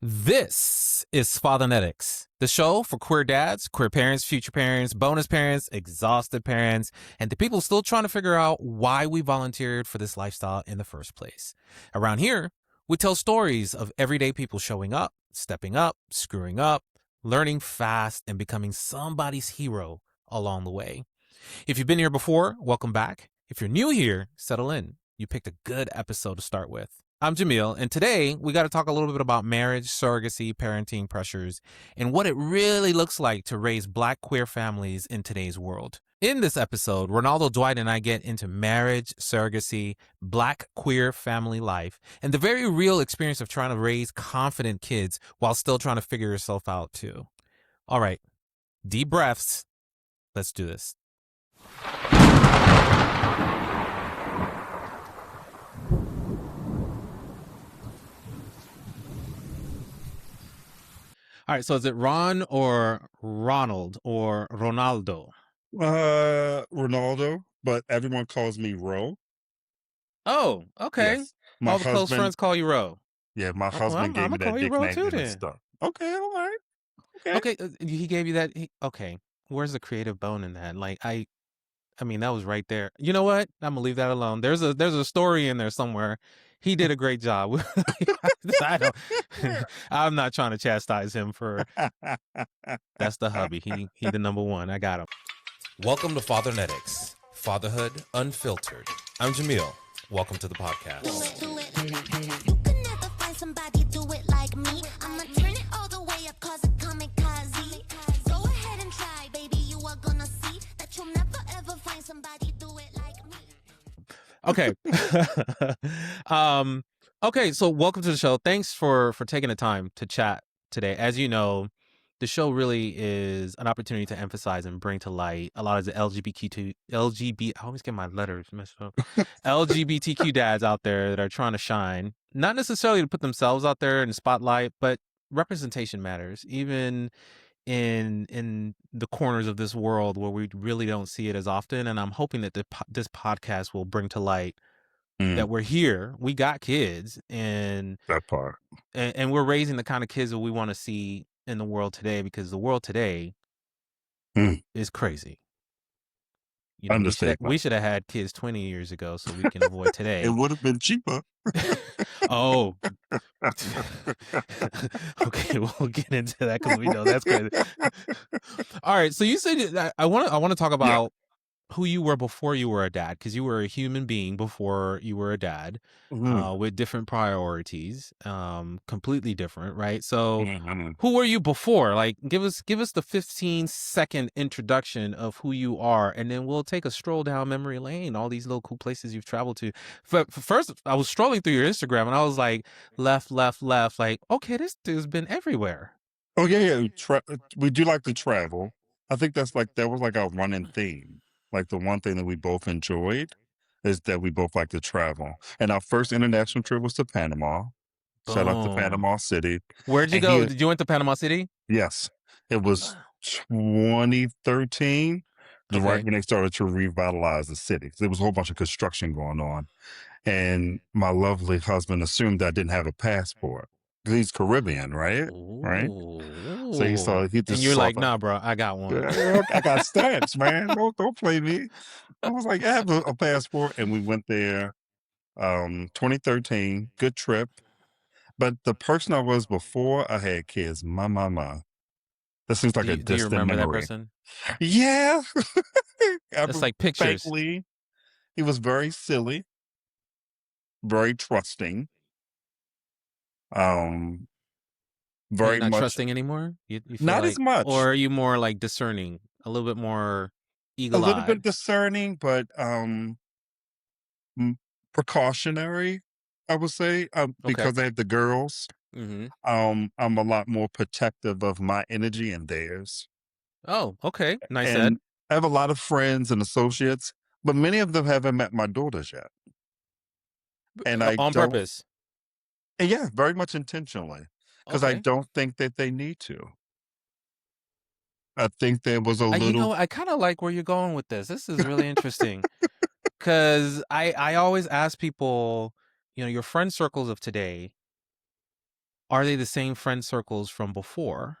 This is Fathernetics, the show for queer dads, queer parents, future parents, bonus parents, exhausted parents, and the people still trying to figure out why we volunteered for this lifestyle in the first place. Around here, we tell stories of everyday people showing up, stepping up, screwing up, learning fast, and becoming somebody's hero along the way. If you've been here before, welcome back. If you're new here, settle in. You picked a good episode to start with. I'm Jamil, and today we got to talk a little bit about marriage, surrogacy, parenting pressures, and what it really looks like to raise Black queer families in today's world. In this episode, Ronaldo Dwight and I get into marriage, surrogacy, Black queer family life, and the very real experience of trying to raise confident kids while still trying to figure yourself out too. All right, deep breaths. Let's do this. All right, so is it Ron or Ronald or Ronaldo? Ronaldo, but everyone calls me Ro. Oh, okay. Yes. My All the close husband, friends call you Ro. yeah, my Well, husband I'm gave gonna me that call you Ro nickname too and it's then. stuck. Okay, all right. Okay. Okay, he gave you that. Okay, where's the creative bone in that? Like I mean, that was right there. You know what? I'm gonna leave that alone. There's a story in there somewhere. He did a great job. I don't. I'm not trying to chastise him for. That's the hubby. He the number one. I got him. Welcome to Fathernetics, Fatherhood Unfiltered. I'm Jamil. Welcome to the podcast. Do it. You can never find somebody do it like me. I'ma turn it all the way up, cause it kamikaze. Go ahead and try, baby. You are gonna see that you'll never ever find somebody do it like me. Okay. Okay, so welcome to the show. Thanks for taking the time to chat today. As you know, the show really is an opportunity to emphasize and bring to light a lot of the I always get my letters messed up. LGBTQ dads out there that are trying to shine, not necessarily to put themselves out there in the spotlight, but representation matters, even in the corners of this world where we really don't see it as often. And I'm hoping that this podcast will bring to light that we're here, we got kids, and That part. we're raising the kind of kids that we want to see in the world today, because the world today Mm. is crazy. You know, Understatement. we should have had kids 20 years ago so we can avoid today. It would have been cheaper. Oh, okay, we'll get into that because we know that's crazy. All right, so you said I want to talk about who you were before you were a dad, because you were a human being before you were a dad, with different priorities, completely different, right? So who were you before? Like, give us the 15-second introduction of who you are, and then we'll take a stroll down memory lane, all these little cool places you've traveled to. First, I was strolling through your Instagram and I was like, left, like, okay, this dude's been everywhere. Oh yeah. We do like to travel. I think that was like our running theme. Like the one thing that we both enjoyed is that we both like to travel. And our first international trip was to Panama. Shout out to Boom. Panama City. Where'd you And go? Did you went to Panama City? Yes. It was 2013, Okay. right when they started to revitalize the city. There was a whole bunch of construction going on. And my lovely husband assumed I didn't have a passport. 'Cause he's Caribbean, right? Right? So he And just you're saw like, the, nah, bro, I got one. I got stamps, man. Don't play me. I was like, I have a passport. And we went there 2013. Good trip. But the person I was before I had kids, my. That seems like a Do you distant remember that memory. person? Yeah. It's like pictures. Vaguely. He was very silly, very trusting. Are Very you not much trusting anymore? You feel not like, as much. or are you more like discerning, a little bit more A little bit eagle-eyed? discerning, but precautionary, I would say, Okay. because I have the girls. Mm-hmm. I'm a lot more protective of my energy and theirs. Oh, okay. Nice And said. I have a lot of friends and associates, but many of them haven't met my daughters yet. And I On don't, purpose. and yeah, very much intentionally, because I Okay. don't think that they need to. I think there was a You little. know, I kind of like where you're going with this. This is really interesting, because I always ask people, you know, your friend circles of today, are they the same friend circles from before?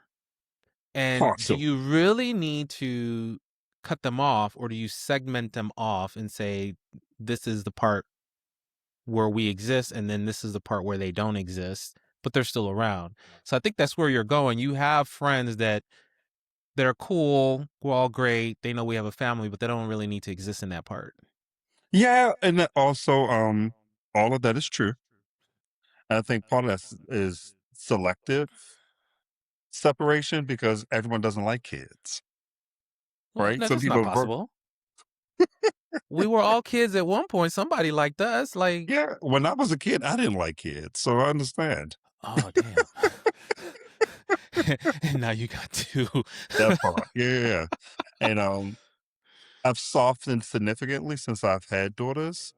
And do Partially. you really need to cut them off, or do you segment them off and say, this is the part where we exist, and then this is the part where they don't exist, but they're still around? So I think that's where you're going. You have friends that are cool, we're all great, they know we have a family, but they don't really need to exist in that part. Yeah, and then also, all of that is true. And I think part of that is selective separation because everyone doesn't like kids, Well, right? no, Some that's not people grow. possible. We were all kids at one point. Somebody liked us. Like, Yeah, when I was a kid, I didn't like kids, so I understand oh damn. And now you got two. that part. Yeah, yeah, yeah. And I've softened significantly since I've had daughters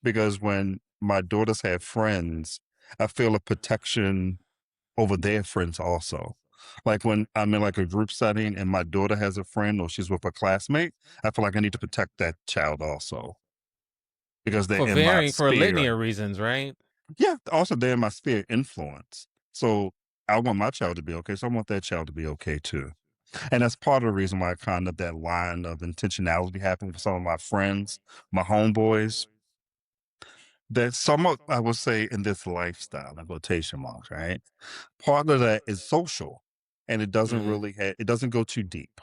because when my daughters have friends, I feel a protection over their friends also. Like when I'm in like a group setting and my daughter has a friend or she's with a classmate, I feel like I need to protect that child also because they're in my For a litany sphere. of reasons, right? Yeah, also they're in my sphere of influence. So I want my child to be okay. So I want that child to be okay too. And that's part of the reason why kind of that line of intentionality happened with some of my friends, my homeboys. That somewhat, I would say, in this lifestyle, in quotation marks, right? Part of that is social, and it doesn't Mm-hmm. really it doesn't go too deep.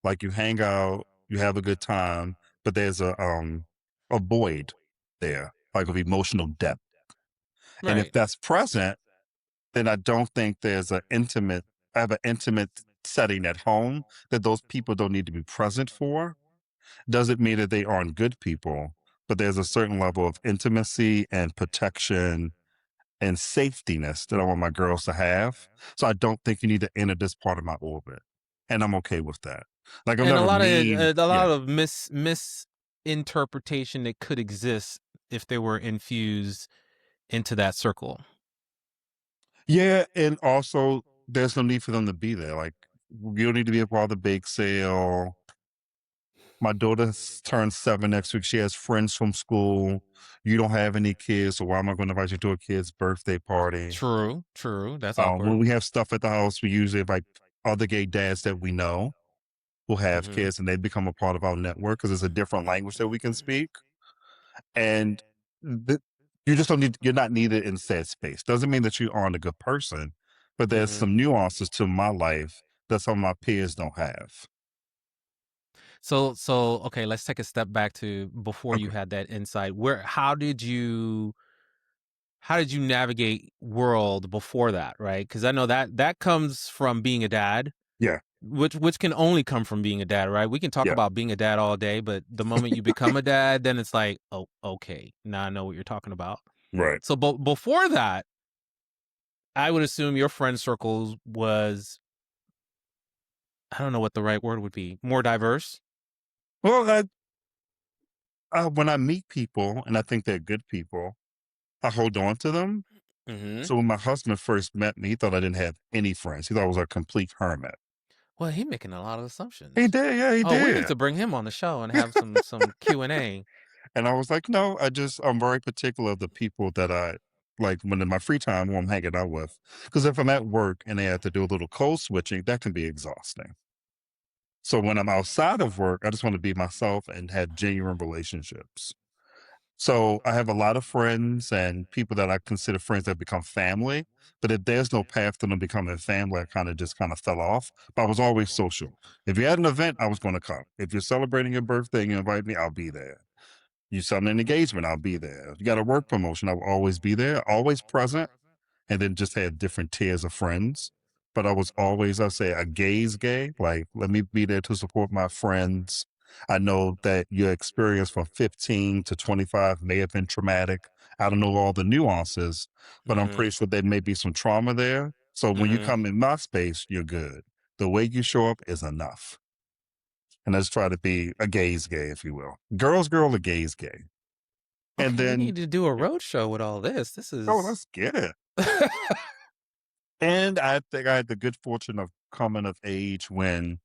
Like you hang out, you have a good time, but there's a void there, like of emotional depth. And if Right. that's present, then I don't think there's an intimate. I have an intimate setting at home that those people don't need to be present for. Doesn't mean that they aren't good people, but there's a certain level of intimacy and protection and safetiness that I want my girls to have. So I don't think you need to enter this part of my orbit. And I'm okay with that. Like I'm And never mean. a Yeah. lot of misinterpretation that could exist if they were infused into that circle. Yeah. And also there's no need for them to be there. Like you don't need to be a part of the bake sale. My daughter turns 7 next week. She has friends from school. You don't have any kids, so why am I going to invite you to a kid's birthday party? True, true. That's awkward. When we have stuff at the house, we usually invite other gay dads that we know who have Mm-hmm. kids and they become a part of our network because it's a different language that we can speak. And th- you just don't need, you're not needed in said space. Doesn't mean that you aren't a good person, but there's Mm-hmm. some nuances to my life that some of my peers don't have. So okay, let's take a step back to before you Okay. had that insight. How did you navigate world before that, right? Because I know that comes from being a dad, Yeah. which can only come from being a dad, right? We can talk Yeah. about being a dad all day, but the moment you become a dad, then it's like, oh, okay, now I know what you're talking about. Right. So, before that, I would assume your friend circles was, I don't know what the right word would be, more diverse. Well, when I meet people and I think they're good people, I hold on to them. Mm-hmm. So when my husband first met me, he thought I didn't have any friends. He thought I was a complete hermit. Well, he making a lot of He assumptions. did, yeah, he Oh, we need did. to bring him on the show and have some Q&A. And I was like, no, I'm very particular of the people that I like when in my free time who I'm hanging out with. Because if I'm at work and they have to do a little code switching, that can be exhausting. So when I'm outside of work, I just want to be myself and have genuine relationships. So I have a lot of friends and people that I consider friends that become family. But if there's no path to them becoming family, I kind of fell off. But I was always social. If you had an event, I was going to come. If you're celebrating your birthday and you invite me, I'll be there. You sell an engagement, I'll be there. If you got a work promotion, I will always be there, always present, and then just had different tiers of friends. But I was always, I say, a gaze gay. Like, let me be there to support my friends. I know that your experience from 15 to 25 may have been traumatic. I don't know all the nuances, but I'm Mm-hmm. pretty sure there may be some trauma there. So when you Mm-hmm. come in my space, you're good. The way you show up is enough. And let's try to be a gaze gay, if you will. Girls, girl, a gaze gay. And Okay, we then, need to do a yeah, road show with all this. This oh, is let's get it. And I think I had the good fortune of coming of age when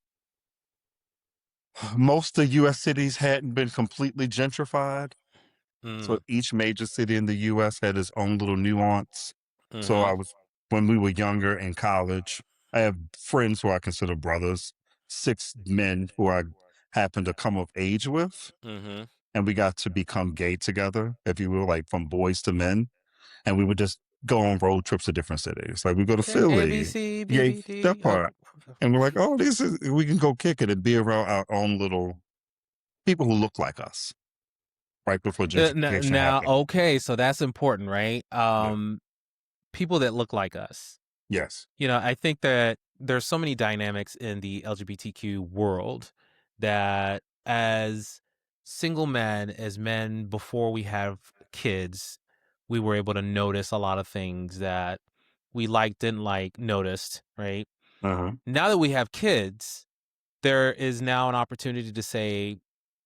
most of US cities hadn't been completely gentrified. So mm, each major city in the US had its own little nuance. So mm-hmm. I was when we were younger in college. I have friends who I consider brothers, 6 men who I happened to come of age with, Mm-hmm. and we got to become gay together, if you will, like from boys to men. And we would just go on road trips to different cities. Like we go to Okay. A B Philly, C B yeah, B that D. part. And we're like, oh, this is, we can go kick it and be around our own little people who look like us right before gentrification Now, happened. okay, so that's important, right? Yeah. People that look like us. Yes. I think that there's so many dynamics in the LGBTQ world that as single men, as men before we have kids, we were able to notice a lot of things that we liked, didn't like, noticed, right? Uh-huh. Now that we have kids, there is now an opportunity to say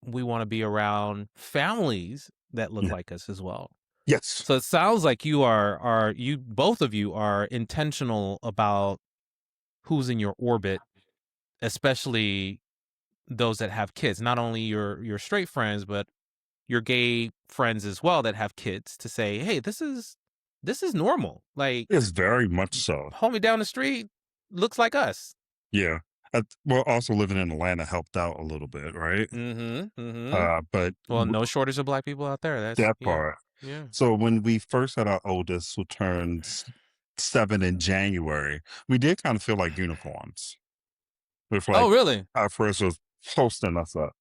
we want to be around families that look Yeah. like us as well. Yes. So it sounds like you are you both of you are intentional about who's in your orbit, especially those that have kids. Not only your straight friends, but your gay friends as well that have kids. To say, hey, this is normal. Like It's very much so. homie down the street looks like us. Yeah. Well, also living in Atlanta helped out a little bit, right? Mm-hmm. Mm-hmm. But Well, no shortage of black people out there. That's that yeah. part. Yeah. So when we first had our oldest, who turned 7 in January, we did kind of feel like unicorns. With Oh, like really? our first was posting us up.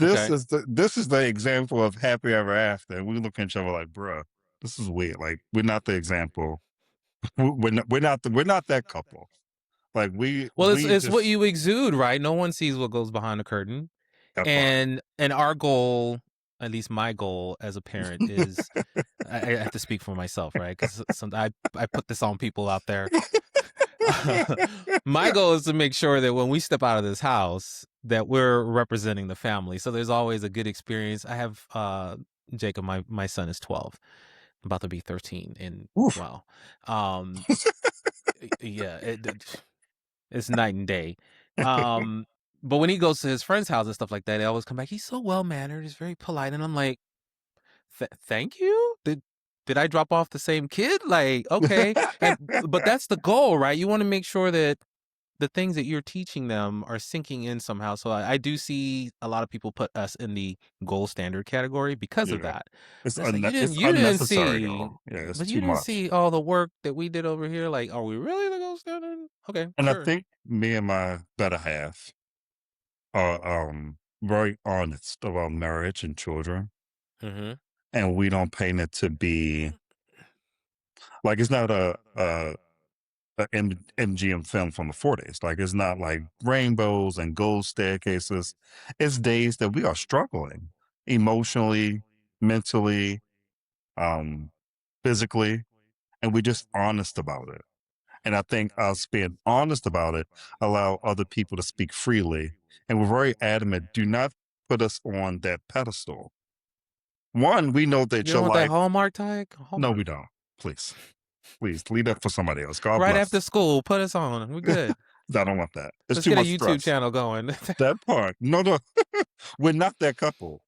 Okay. This is the example of happy ever after. And we look at each other like, bruh, this is weird. Like we're not the example. We're not that couple. Like Well, we it's what just you exude, right? No one sees what goes behind the curtain. that part. And our goal, at least my goal as a parent, is I have to speak for myself, right? Because I put this on people out there. My goal is to make sure that when we step out of this house, that we're representing the family. So there's always a good experience. I have Jacob, my son is 12, about to be 13, and Oof. wow, um, yeah, it's night and day. But when he goes to his friend's house and stuff like that, they always come back. He's so well mannered. He's very polite, and I'm like, thank you. Did I drop off the same kid? Like, okay, but that's the goal, right? You want to make sure that the things that you're teaching them are sinking in somehow. So I do see a lot of people put us in the gold standard category because of Yeah. that. That's like It's you didn't unnecessary see, though. Yeah, it's but too you didn't much. see all the work that we did over here. Like, are we really the gold standard? Okay, And I sure. think me and my better half are very honest about marriage and children. Mm-hmm. And we don't paint it to be like it's not a MGM film from the 40s. Like it's not like rainbows and gold staircases. It's days that we are struggling emotionally, mentally, um, physically, and we're just honest about it. And I think us being honest about it allow other people to speak freely. And we're very adamant, do not put us on that pedestal. One, we know that You your don't want that life. Hallmark tag? No, Hallmark. we don't. Please. Please leave that for somebody else. God Right bless. after school, put us on. We're good. I don't want that. It's Let's too get a much YouTube stress. channel going. That part. No, no. We're not that couple.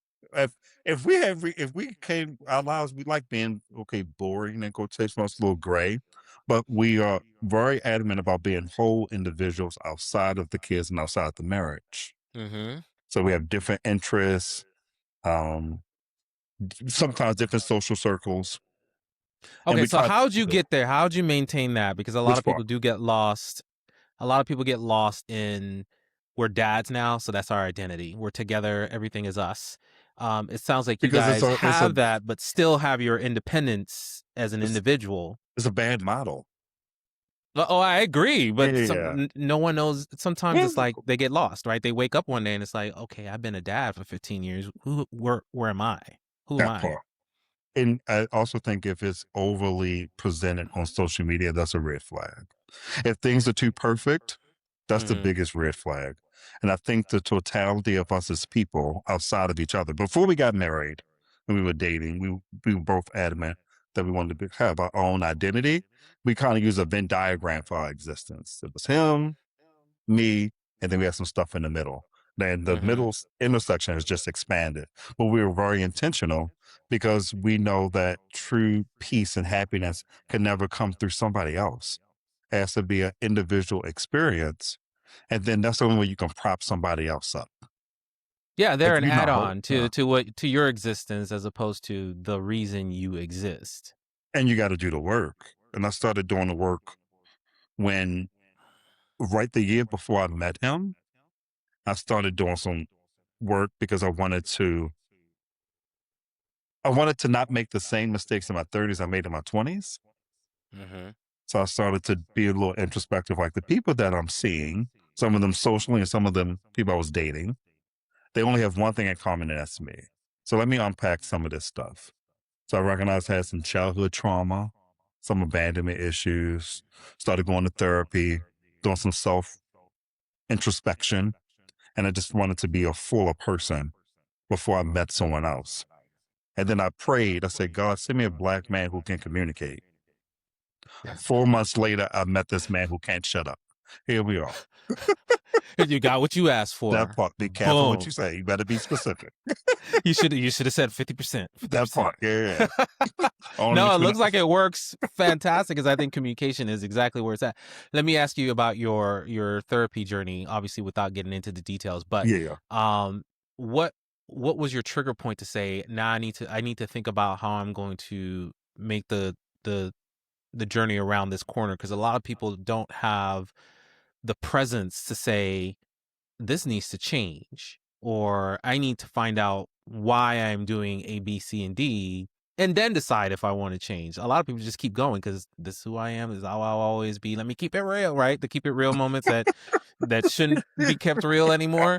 If we have if we came our lives, we like being okay, boring and quotation marks a little gray, but we are very adamant about being whole individuals outside of the kids and outside the marriage. Mm-hmm. So we have different interests, um, sometimes different social circles, and Okay, we so try. how'd you get there? How'd you maintain that? Because a lot Which of people part? do get lost. A lot of people get lost in we're dads now, so that's our identity. We're together, everything is us. It sounds like you Because guys it's a have that, but still have your independence as an it's, individual. it's a bad model. Oh, I agree, but Yeah. no one knows. Sometimes Well, it's like they get lost, right? They wake up one day and it's like, okay, I've been a dad for 15 years. Where am I? Who am that I? part. And I also think if it's overly presented on social media, that's a red flag. If things are too perfect, that's the Mm-hmm. biggest red flag. And I think the totality of us as people outside of each other, before we got married and we were dating, we were both adamant that we wanted to have our own identity. We kind of use a Venn diagram for our existence. It was him, me, and then we had some stuff in the middle. Then the intersection has just expanded. But we were very intentional because we know that true peace and happiness can never come through somebody else. It has to be an individual experience. And then that's the only way you can prop somebody else up. Yeah, they're If an you're not hurt, add-on to your existence as opposed to the reason you exist. and you got to do the work. And I started doing the work when, right the year before I met him, I started doing some work because I wanted to not make the same mistakes in my 30s I made in my 20s. Mm-hmm. So I started to be a little introspective, like the people that I'm seeing, some of them socially and some of them people I was dating, they only have one thing in common, and that's me. So let me unpack some of this stuff. So I recognized I had some childhood trauma, some abandonment issues, started going to therapy, doing some self introspection, and I just wanted to be a fuller person before I met someone else. And then I prayed, I said, God, send me a black man who can communicate. 4 months later, I met this man who can't shut up. Here we are. You got what you asked That for. part. Be careful what Boom. you say. You better be specific. You should have said 50%. That part. Yeah. Only No, it between looks like it works fantastic because I think communication is exactly where it's at. Let me ask you about your therapy journey, obviously without getting into the details, but yeah. what was your trigger point to say, now I need to think about how I'm going to make the journey around this corner, because a lot of people don't have the presence to say this needs to change, or I need to find out why I'm doing A, B, C, and D, and then decide if I want to change. A lot of people just keep going because this is who I am, this is how I'll always be. Let me keep it real, right? The keep it real moments that shouldn't be kept real anymore.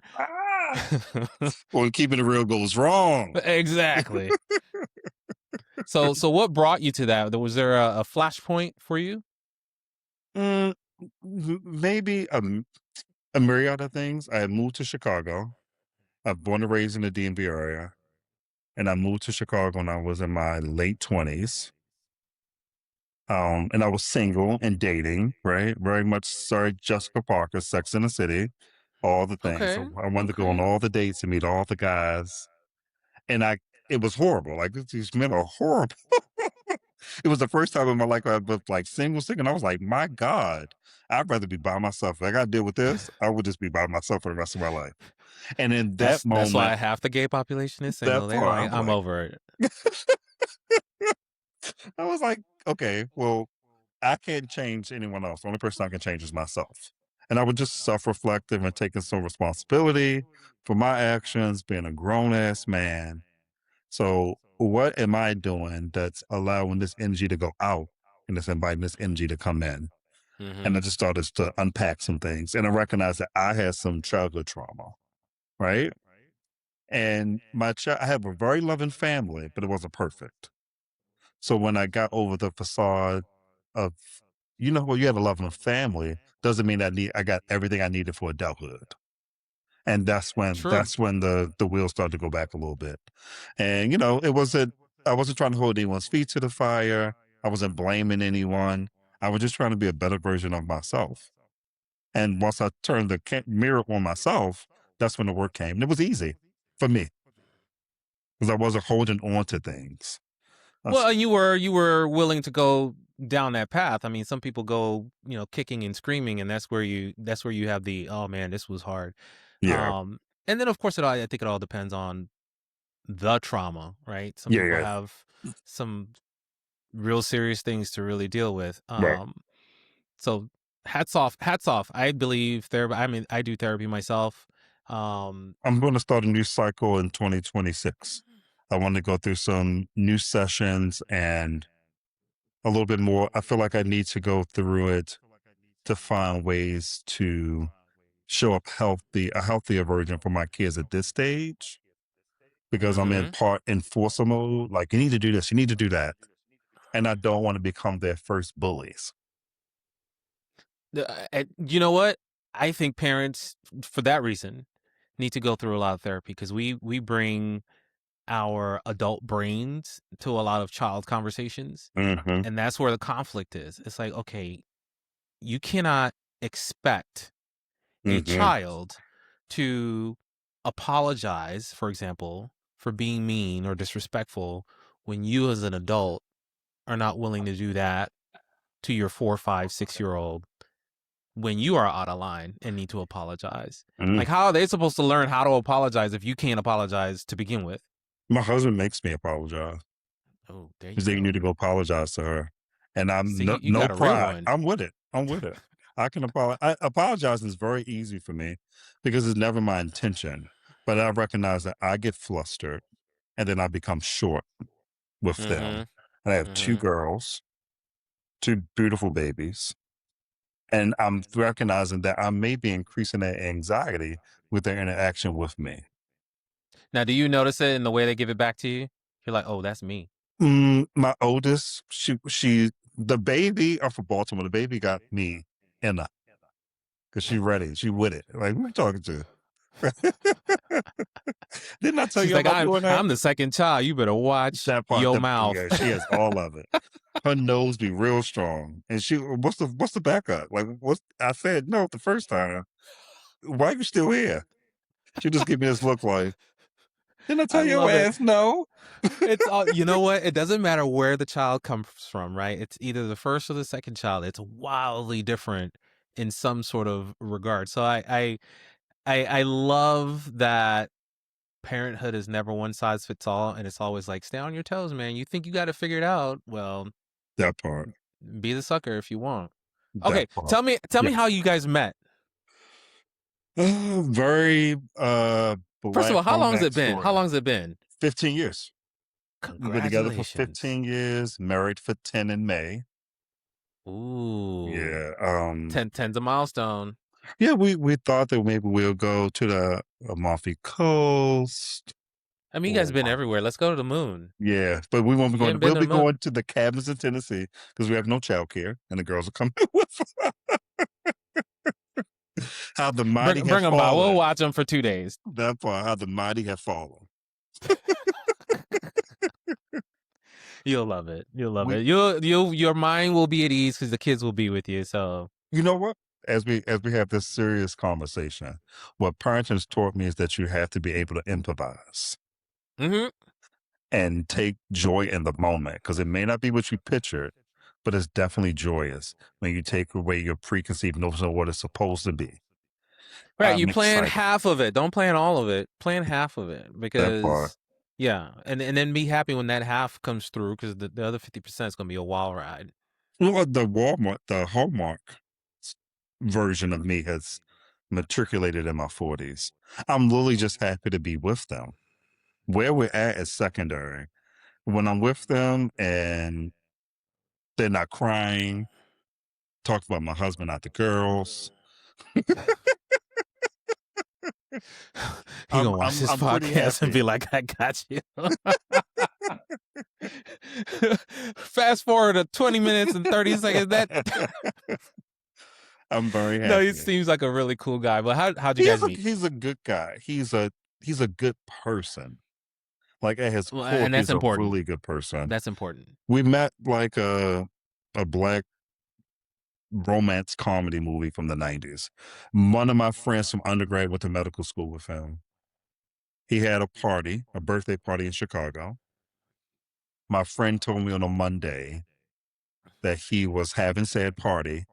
Well, keeping it real goes wrong. Exactly. So what brought you to that? Was there a flashpoint for you? Maybe a myriad of things. I had moved to Chicago. I'm born and raised in the DMV area. And I moved to Chicago when I was in my late 20s. And I was single and dating, right? Very much sorry, Jessica Parker, Sex in the City, all the things. Okay. So I wanted to go on all the dates and meet all the guys. And it was horrible. Like these men are horrible. It was the first time in my life I was like single, and I was like, my God, I'd rather be by myself. If I got to deal with this, I would just be by myself for the rest of my life. And in that That's why moment, half the gay population is that single. They're part, like, I'm over it. I was like, okay, well, I can't change anyone else. The only person I can change is myself. And I was just self-reflective and taking some responsibility for my actions, being a grown ass man. So what am I doing that's allowing this energy to go out and it's inviting this energy to come in? And I just started to unpack some things. And I recognized that I had some childhood trauma, right? And I have a very loving family, but it wasn't perfect. So when I got over the facade of, well, you have a loving family, doesn't mean I got everything I needed for adulthood. And True. that's when the wheels started to go back a little bit. And I wasn't trying to hold anyone's feet to the fire. I wasn't blaming anyone. I was just trying to be a better version of myself. And once I turned the mirror on myself, that's when the work came. And it was easy for me because I wasn't holding on to things. Well, and you were willing to go down that path. I mean, some people go, kicking and screaming, and that's where you have the, oh man, this was hard. Yeah. And then of course I think it all depends on the trauma, right? Some Yeah. people Yeah. have some real serious things to really deal with. Right. So hats off. I believe therapy. I mean, I do therapy myself. I'm going to start a new cycle in 2026. I want to go through some new sessions and a little bit more. I feel like I need to go through it to find ways to show up a healthier version for my kids at this stage because I'm in part enforcer mode. Like, you need to do this, you need to do that. And I don't want to become their first bullies. You know what? I think parents, for that reason, need to go through a lot of therapy because we bring our adult brains to a lot of child conversations, Mm-hmm. and that's where the conflict is. It's like, okay, you cannot expect a Mm-hmm. child to apologize, for example, for being mean or disrespectful when you as an adult are not willing to do that to your 4, 5, 6 year old when you are out of line and need to apologize? Mm. Like, how are they supposed to learn how to apologize if you can't apologize to begin with? My husband makes me apologize. Oh, there He you said, "You go. need to go apologize to her." And I'm See, you no got a real pride. one. I'm with it. I'm with it. I can apologize. Apologizing is very easy for me because it's never my intention. But I recognize that I get flustered and then I become short with them. And I have two Mm-hmm. girls, two beautiful babies. And I'm recognizing that I may be increasing their anxiety with their interaction with me. Now, do you notice it in the way they give it back to you? You're like, oh, that's me. My oldest, the baby, I'm from Baltimore. The baby got me in her because she ready. She with it. Like, who you talking to? Didn't I tell She's you like, about doing that? I'm the second child. You better watch That part, your mouth. yeah, she has all of it. Her nose be real strong, and what's the backup? Like, I said no the first time. Why you still here? She just give me this look like, didn't I I tell your love it. ass no? It's all, you know what? It doesn't matter where the child comes from, right? It's either the first or the second child. It's wildly different in some sort of regard. So I love that parenthood is never one size fits all, and it's always like, stay on your toes, man. You think you got to figure it out? Well, That part. be the sucker if you want. That Okay, part. tell me how you guys met. Very First of black all, how long has it romance been? How story. long has it been? 15 years. We've been together for Congratulations. 15 years, married for 10 in May. Ooh. Yeah. 10's a milestone. Yeah, we thought that maybe we'll go to the Amalfi Coast. I mean, you guys have been everywhere. Let's go to the moon. Yeah, but we won't be You going. ain't been We'll to the be moon. going to the cabins in Tennessee because we have no child care, and the girls are coming with us. How the mighty Bring have them by. We'll fallen. watch them for 2 days. That part, how the mighty have fallen. You'll love it. You'll love We, it. Your mind will be at ease because the kids will be with you. So you know what? As we have this serious conversation, what parenting has taught me is that you have to be able to improvise mm-hmm. and take joy in the moment because it may not be what you pictured, but it's definitely joyous when you take away your preconceived notion of what it's supposed to be. Right, you I'm plan excited. half of it. Don't plan all of it. Plan half of it That part. because yeah, and then be happy when that half comes through because the other 50% is gonna be a wild ride. Well, the Hallmark version of me has matriculated in my 40s. I'm literally just happy to be with them. Where we're at is secondary. When I'm with them and they're not crying, talk about my husband, not the girls. He gonna watch this I'm pretty podcast and be happy. like, "I got you." Fast forward to 20 minutes and 30 seconds. That I'm very happy. no, he seems like a really cool guy. But how'd you guys meet? He's a good guy. He's a good person. Like at his Well, core, and that's he's a important. really good person. That's important. We met like a black romance comedy movie from the 90s. One of my friends from undergrad went to medical school with him. He had a birthday party in Chicago. My friend told me on a Monday that he was having said party,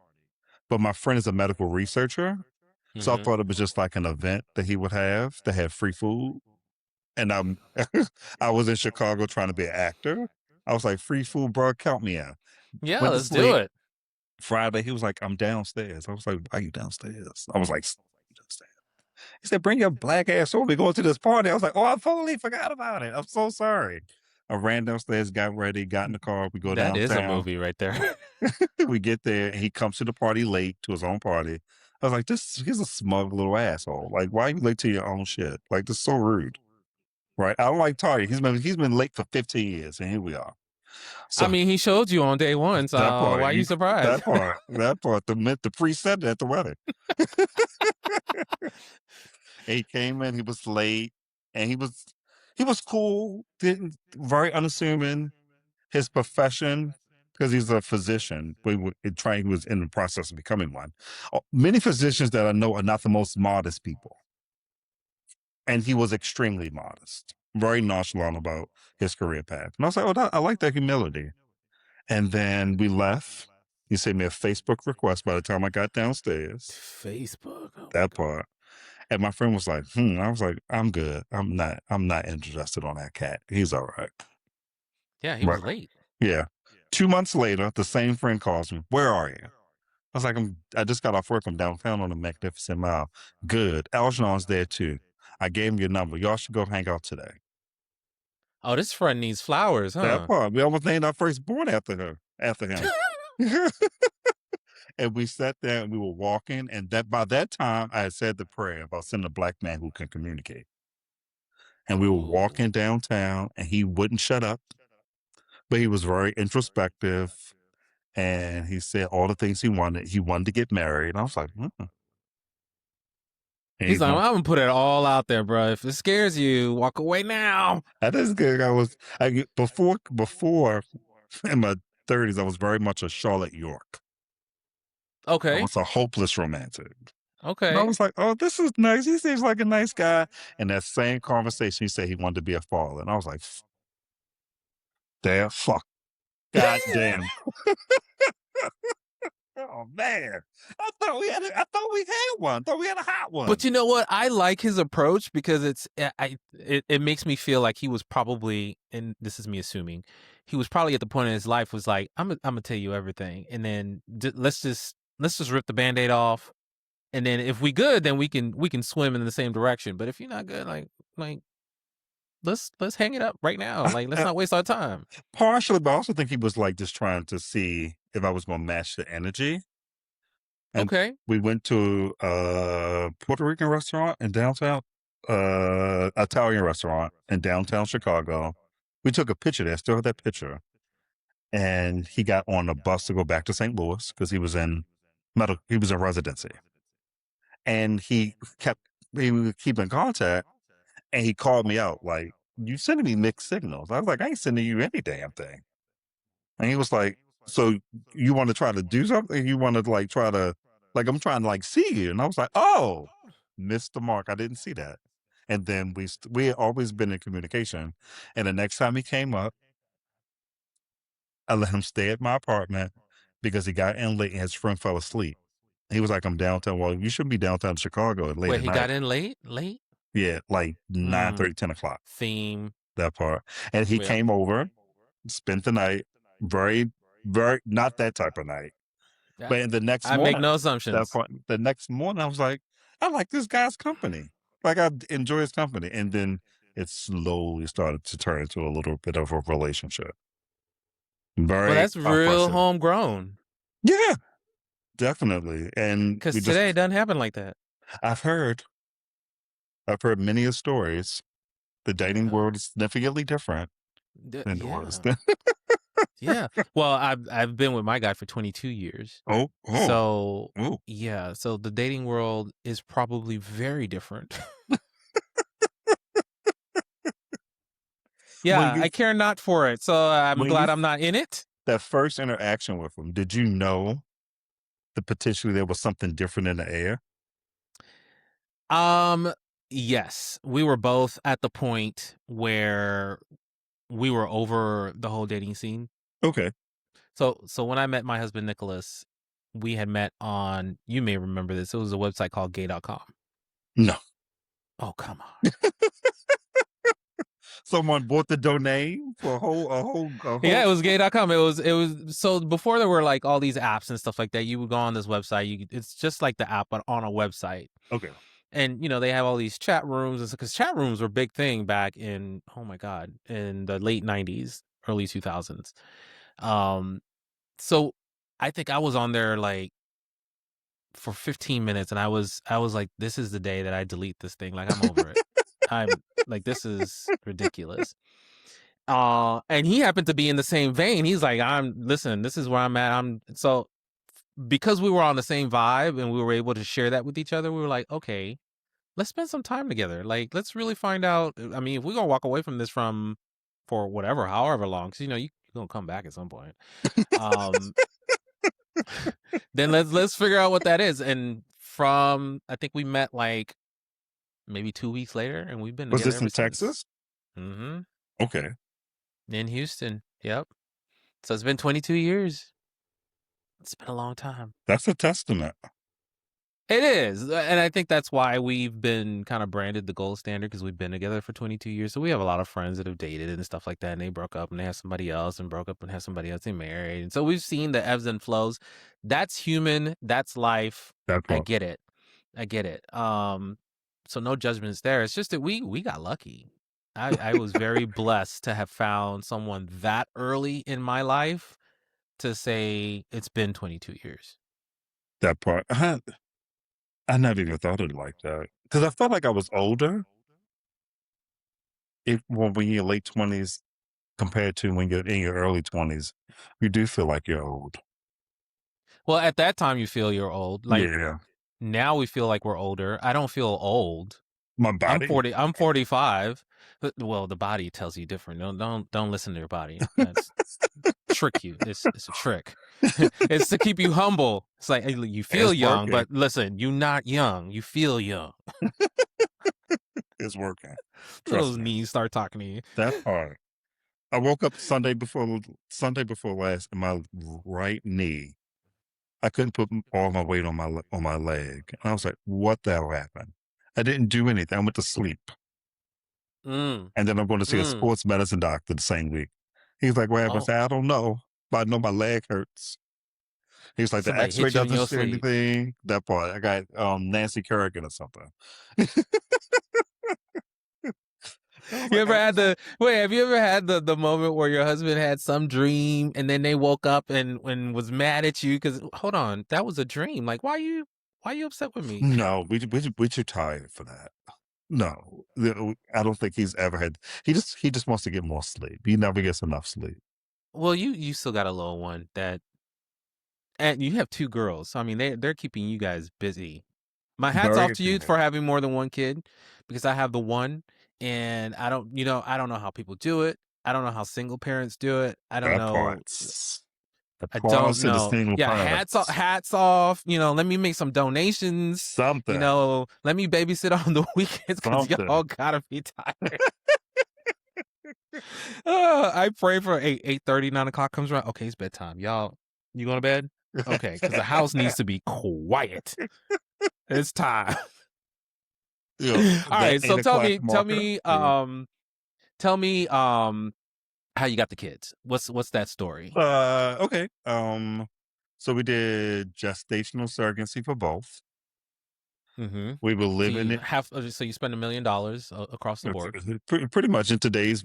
but my friend is a medical researcher. So I Mm-hmm. thought it was just like an event that he would have to have free food. And I was in Chicago trying to be an actor. I was like, free food, bro, count me out. Yeah, Went to let's do sleep. it. Friday, he was like, I'm downstairs. I was like, why are you downstairs? I was like, downstairs. He said, bring your black ass over. We going to this party. I was like, oh, I totally forgot about it. I'm so sorry. I ran downstairs, got ready, got in the car. We go That is a downtown. movie right there. We get there. He comes to the party late to his own party. I was like, he's a smug little asshole. Like, why are you late to your own shit? Like, this is so rude. Right? I don't like tardy. He's been late for 15 years, and here we are. So I mean, he showed you on day one, so that part, why are you surprised? that part, the priest said at the wedding. He came in, he was late, and he was cool, very unassuming. His profession, because he's a physician, he was in the process of becoming one. Many physicians that I know are not the most modest people. And he was extremely modest, very nonchalant about his career path. And I was like, oh, I like that humility. And then we left. He sent me a Facebook request by the time I got downstairs. Facebook. Oh That part. And my friend was like, I was like, I'm good. I'm not interested on that cat. He's all right. yeah, he was late. Yeah. 2 months later, the same friend calls me. Where are you? I was like, I just got off work. I'm downtown on the Magnificent Mile. Good. Algernon's there too. I gave him your number. Y'all should go hang out today. Oh, this friend needs flowers, huh? That part. We almost named our firstborn after him. And we sat there and we were walking. And by that time, I had said the prayer about sending a black man who can communicate. And we were walking downtown, and he wouldn't shut up, but he was very introspective. And he said all the things he wanted. He wanted to get married. And I was like, He's like, I'm gonna put it all out there, bro. If it scares you, walk away now. That is good. Before in my 30s, I was very much a Charlotte York. Okay. I was a hopeless romantic. Okay. And I was like, oh, this is nice. He seems like a nice guy. And that same conversation, he said he wanted to be a father. And I was like, damn, fuck. God damn. Oh man. I thought we had one. I thought we had a hot one. But you know what? I like his approach because it makes me feel like he was probably, and this is me assuming, he was probably at the point in his life was like, I'm gonna tell you everything, and then let's just rip the Band-Aid off, and then if we good, then we can swim in the same direction. But if you're not good, like let's hang it up right now. Like let's not waste our time. Partially, but I also think he was like just trying to see if I was going to match the energy. And okay. We went to a Puerto Rican restaurant in downtown, Italian restaurant in downtown Chicago. We took a picture there, still have that picture. And he got on a bus to go back to St. Louis because he was in residency. And we would keep in contact. And he called me out like, you sending me mixed signals. I was like, I ain't sending you any damn thing. And he was like, so you want to try to do something? You want to like try to, like, I'm trying to like see you. And I was like, oh, missed the mark. I didn't see that. And then we had always been in communication. And the next time he came up, I let him stay at my apartment because he got in late and his friend fell asleep. He was like, I'm downtown. Well, you shouldn't be downtown Chicago at late. Wait, he got in late? Yeah, like 9:30, 10 o'clock. Theme. That part. And he came over, spent the night. Very, very not that type of night. Yeah. But in the next morning, I make no assumptions. The next morning, I was like, I like this guy's company. Like I enjoy his company. And then it slowly started to turn into a little bit of a relationship. Well, that's real homegrown. Yeah, definitely. And because today it doesn't happen like that. I've heard many of stories. The dating world is significantly different than yours. Yeah. Well, I've been with my guy for 22 years. So yeah. So the dating world is probably very different. Yeah, I care not for it. So I'm glad I'm not in it. That first interaction with him, did you know that potentially there was something different in the air? Yes. We were both at the point where we were over the whole dating scene. Okay. So when I met my husband, Nicholas, we had met on, you may remember this, it was a website called gay.com. No. Oh, come on. Someone bought the domain for a whole. Yeah, it was gay.com. It was so before there were like all these apps and stuff like that, you would go on this website. It's just like the app, but on a website. Okay. And, they have all these chat rooms because chat rooms were a big thing back in, oh my God, in the late 90s, early 2000s. So I think I was on there like for 15 minutes and I was like, this is the day that I delete this thing. Like, I'm over it. I'm like, this is ridiculous. And he happened to be in the same vein. He's like, listen, this is where I'm at. So because we were on the same vibe and we were able to share that with each other, we were like, okay, let's spend some time together. Like, let's really find out. I mean, if we're going to walk away from this for whatever, however long, because, you're going to come back at some point. Then let's figure out what that is. And I think we met like maybe 2 weeks later, and we've been Was together this ever in since. Texas? Mhm. Okay. In Houston. Yep. So it's been 22 years. It's been a long time. That's a testament. It is, and I think that's why we've been kind of branded the gold standard because we've been together for 22 years. So we have a lot of friends that have dated and stuff like that, and they broke up and they have somebody else, and broke up and have somebody else they married. And so we've seen the ebbs and flows. That's human. That's life. That I part. get it. I get it. So no judgments there. It's just that we got lucky. I was very blessed to have found someone that early in my life to say it's been 22 years. That part. I never even thought of it like that because I felt like I was older. When you're late 20s compared to when you're in your early 20s, you do feel like you're old. Well, at that time you feel you're old. Like Yeah. now we feel like we're older. I don't feel old. My I'm body. 40. I'm 45. But, well, the body tells you different. Don't listen to your body. That's trick you. It's a trick. It's to keep you humble. It's like hey, you feel It's young, working. but listen, you're not young. You feel young. It's working. Those Trust me. knees start talking to you. That part. I woke up Sunday before last, and my right knee. I couldn't put all my weight on my leg, and I was like, "What the hell happened?" I didn't do anything. I went to sleep, Mm, and then I'm going to see a mm. sports medicine doctor the same week. He's like, "What happened?" I Oh, said, "I don't know, but I know my leg hurts." He's like, "The somebody X-ray hit you in doesn't your say sleep. anything." That part, I got Nancy Kerrigan or something. I was You like, ever had the wait? Have you ever had the moment where your husband had some dream and then they woke up and was mad at you because hold on, that was a dream. Like why you upset with me? No, we too tired for that. No, I don't think he's ever had. He just wants to get more sleep. He never gets enough sleep. Well, you still got a little one that, and you have 2 girls. So I mean they're keeping you guys busy. My hats off Very to you for busy. having more than one kid because I have the one and I don't know how people do it. I don't know how single parents do it. I don't That know. part. I Applause don't to the know. single Yeah, parents. hats off. Let me make some donations. Something. Let me babysit on the weekends because Something. y'all gotta be tired. I pray for 8:30, 9 o'clock comes around. Okay, it's bedtime. Y'all, you going to bed? Okay, because the house needs to be quiet. It's time. You know, All that right, so 8 o'clock tell marker. me, Yeah. tell me, how you got the kids. What's that story? Okay. So we did gestational surrogacy for both. Mm-hmm. We were So living you it have, so you spend $1 million across the board. pretty much in today's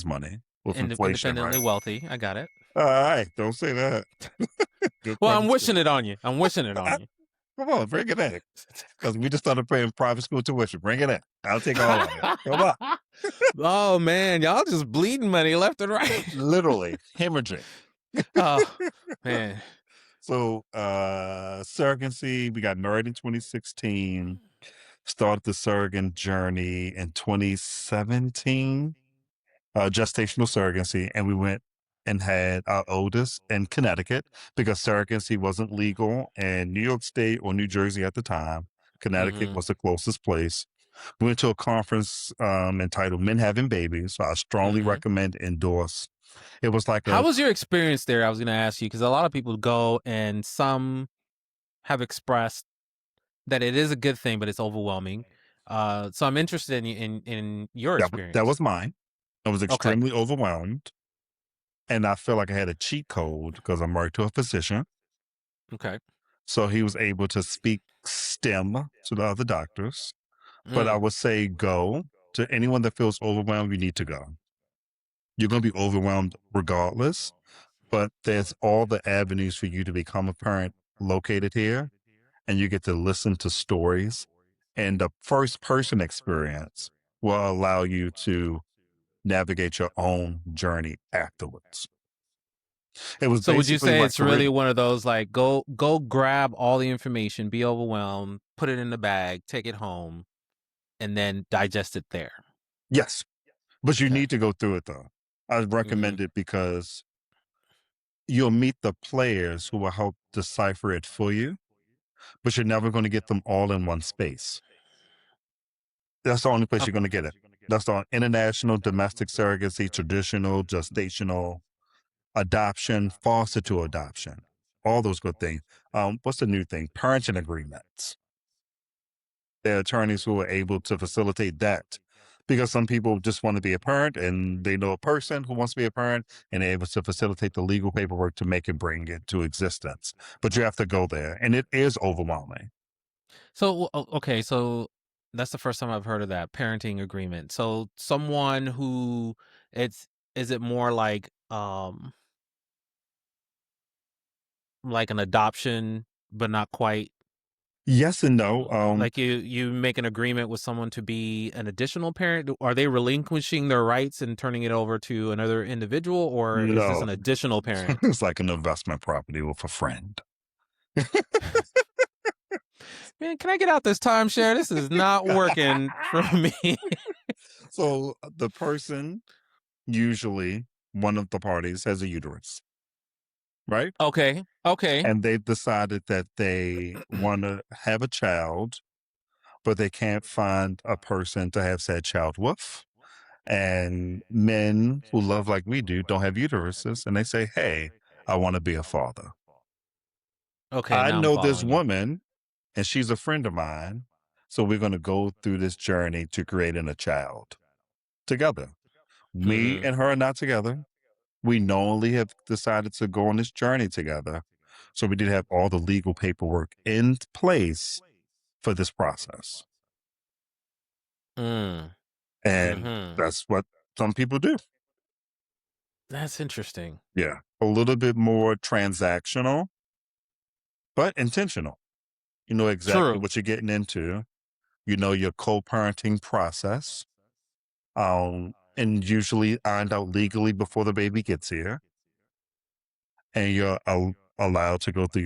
money with inflation, right? Independently wealthy. I got it. All right, don't say that. Good Well, I'm credit score. wishing it on you. I'm wishing it on you. Come on, bring it in. Because we just started paying private school tuition. Bring it in. I'll take all of it. Come on. Oh man, y'all just bleeding money left and right. Literally hemorrhaging. Oh man. So surrogacy, we got married in 2016, started the surrogate journey in 2017, gestational surrogacy, and we went and had our oldest in Connecticut because surrogacy wasn't legal in New York State or New Jersey at the time. Connecticut Mm-hmm. was the closest place. We went to a conference entitled Men Having Babies. So I strongly Mm-hmm. recommend, endorse. It was like How a was your experience there? I was going to ask you because a lot of people go and some have expressed that it is a good thing, but it's overwhelming. So I'm interested in your that experience. was mine. I was Okay. extremely overwhelmed, and I feel like I had a cheat code because I'm married to a physician. Okay. So he was able to speak STEM to the other doctors. But I Mm. would say go to anyone that feels overwhelmed. You need to go. You're going to be overwhelmed regardless, but there's all the avenues for you to become a parent located here, and you get to listen to stories. And the first person experience will allow you to navigate your own journey afterwards. It was So would you basically say like it's really career. one of those like go grab all the information, be overwhelmed, put it in the bag, take it home, and then digest it there? Yes, but you Okay. need to go through it though. I Mm-hmm. recommend it because you'll meet the players who will help decipher it for you, but you're never going to get them all in one space. That's the only place Oh, you're going to get it. That's on international, domestic surrogacy, traditional, gestational, adoption, foster to adoption, all those good things. What's the new thing? Parenting agreements. There are attorneys who are able to facilitate that because some people just want to be a parent and they know a person who wants to be a parent and they're able to facilitate the legal paperwork to make it bring it to existence. But you have to go there and it is overwhelming. so okay, so that's the first time I've heard of that parenting agreement. So someone who it's is it more like an adoption, but not quite. Yes and no. Like you make an agreement with someone to be an additional parent. Are they relinquishing their rights and turning it over to another individual, or is this No, an additional parent? it's like an investment property with a friend. Man, can I get out this timeshare? This is not working for me. So the person, usually one of the parties, has a uterus, right? Okay. Okay. And they've decided that they want to have a child, but they can't find a person to have said child with. And men who love like we do don't have uteruses, and they say, "Hey, I want to be a father." Okay. I Now I'm know this following you. woman, and she's a friend of mine, so we're going to go through this journey to creating a child together. Me Mm-hmm. and her are not together. We knowingly have decided to go on this journey together. So we did have all the legal paperwork in place for this process. Mm. And Mm-hmm. that's what some people do. That's interesting. Yeah. A little bit more transactional, but intentional. You know exactly True. what you're getting into. You know your co-parenting process. And usually ironed out legally before the baby gets here. And you're allowed to go through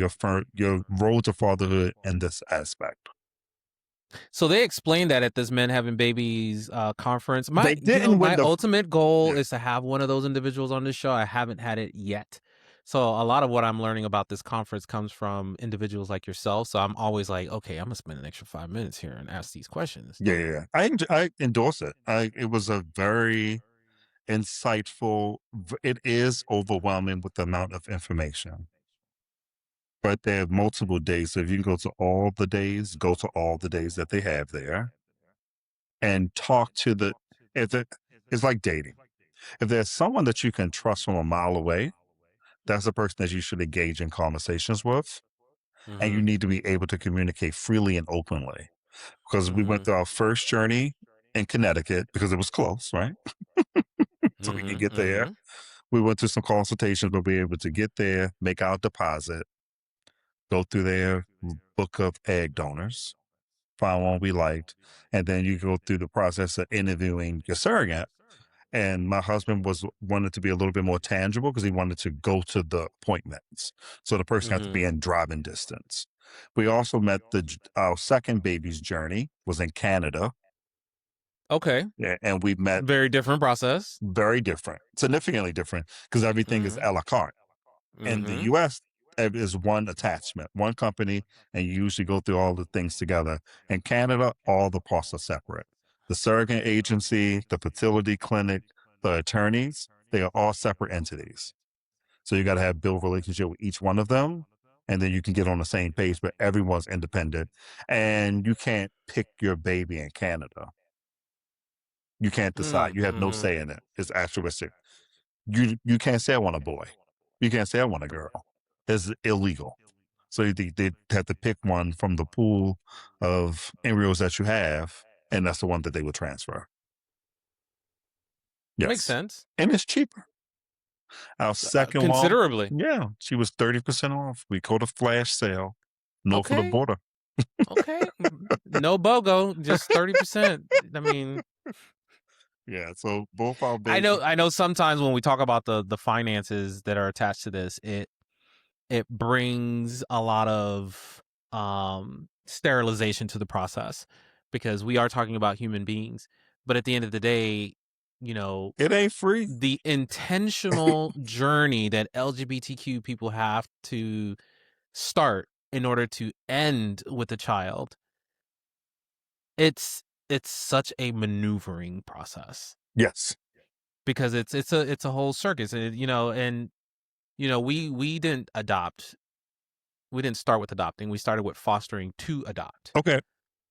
your road to fatherhood in this aspect. So they explained that at this Men Having Babies conference. They didn't win My the ultimate goal yeah. is to have one of those individuals on this show. I haven't had it yet. So a lot of what I'm learning about this conference comes from individuals like yourself. So I'm always like, okay, I'm gonna spend an extra 5 minutes here and ask these questions. Yeah. I endorse it. It was a very insightful. It is overwhelming with the amount of information, but they have multiple days. So if you can go to all the days, go to all the days that they have there, and talk to the. If it, it's like dating. If there's someone that you can trust from a mile away, that's the person that you should engage in conversations with, and you Mm-hmm. need to be able to communicate freely and openly. Because we went Mm-hmm. through our first journey in Connecticut because it was close, right? So we could Mm-hmm. get there. Mm-hmm. We went through some consultations, but we were able to get there, make our deposit, go through their book of egg donors, find one we liked, and then you go through the process of interviewing your surrogate. And my husband wanted to be a little bit more tangible because he wanted to go to the appointments, so the person had to Mm-hmm. be in driving distance. We also met our second baby's journey was in Canada, Okay. yeah, and we met Very different process. very different, significantly different, because everything is Mm-hmm. a la carte. In the Mm-hmm. US, it is one attachment, one company, and you usually go through all the things together. In Canada, all the parts are separate. The surrogate agency, the fertility clinic, the attorneys, they are all separate entities. So you got to have build relationship with each one of them, and then you can get on the same page, but everyone's independent. And you can't pick your baby in Canada. You can't decide. You have no Mm-hmm. say in it. It's altruistic. You can't say I want a boy. You can't say I want a girl. It's illegal. So they have to pick one from the pool of embryos that you have, and that's the one that they will transfer. Makes Yes, sense. and it's cheaper. Our second one, Considerably. yeah, she was 30% off. We called a flash sale north of the Okay. border. Okay. No BOGO, just 30%. I mean, Yeah, so both our I know baby. I know sometimes when we talk about the finances that are attached to this, it brings a lot of sterilization to the process because we are talking about human beings. But at the end of the day, you know, It ain't free. the intentional journey that LGBTQ people have to start in order to end with a child, it's it's such a maneuvering process Yes. because it's a whole circus, and we didn't adopt. We didn't start with adopting. We started with fostering to adopt. Okay.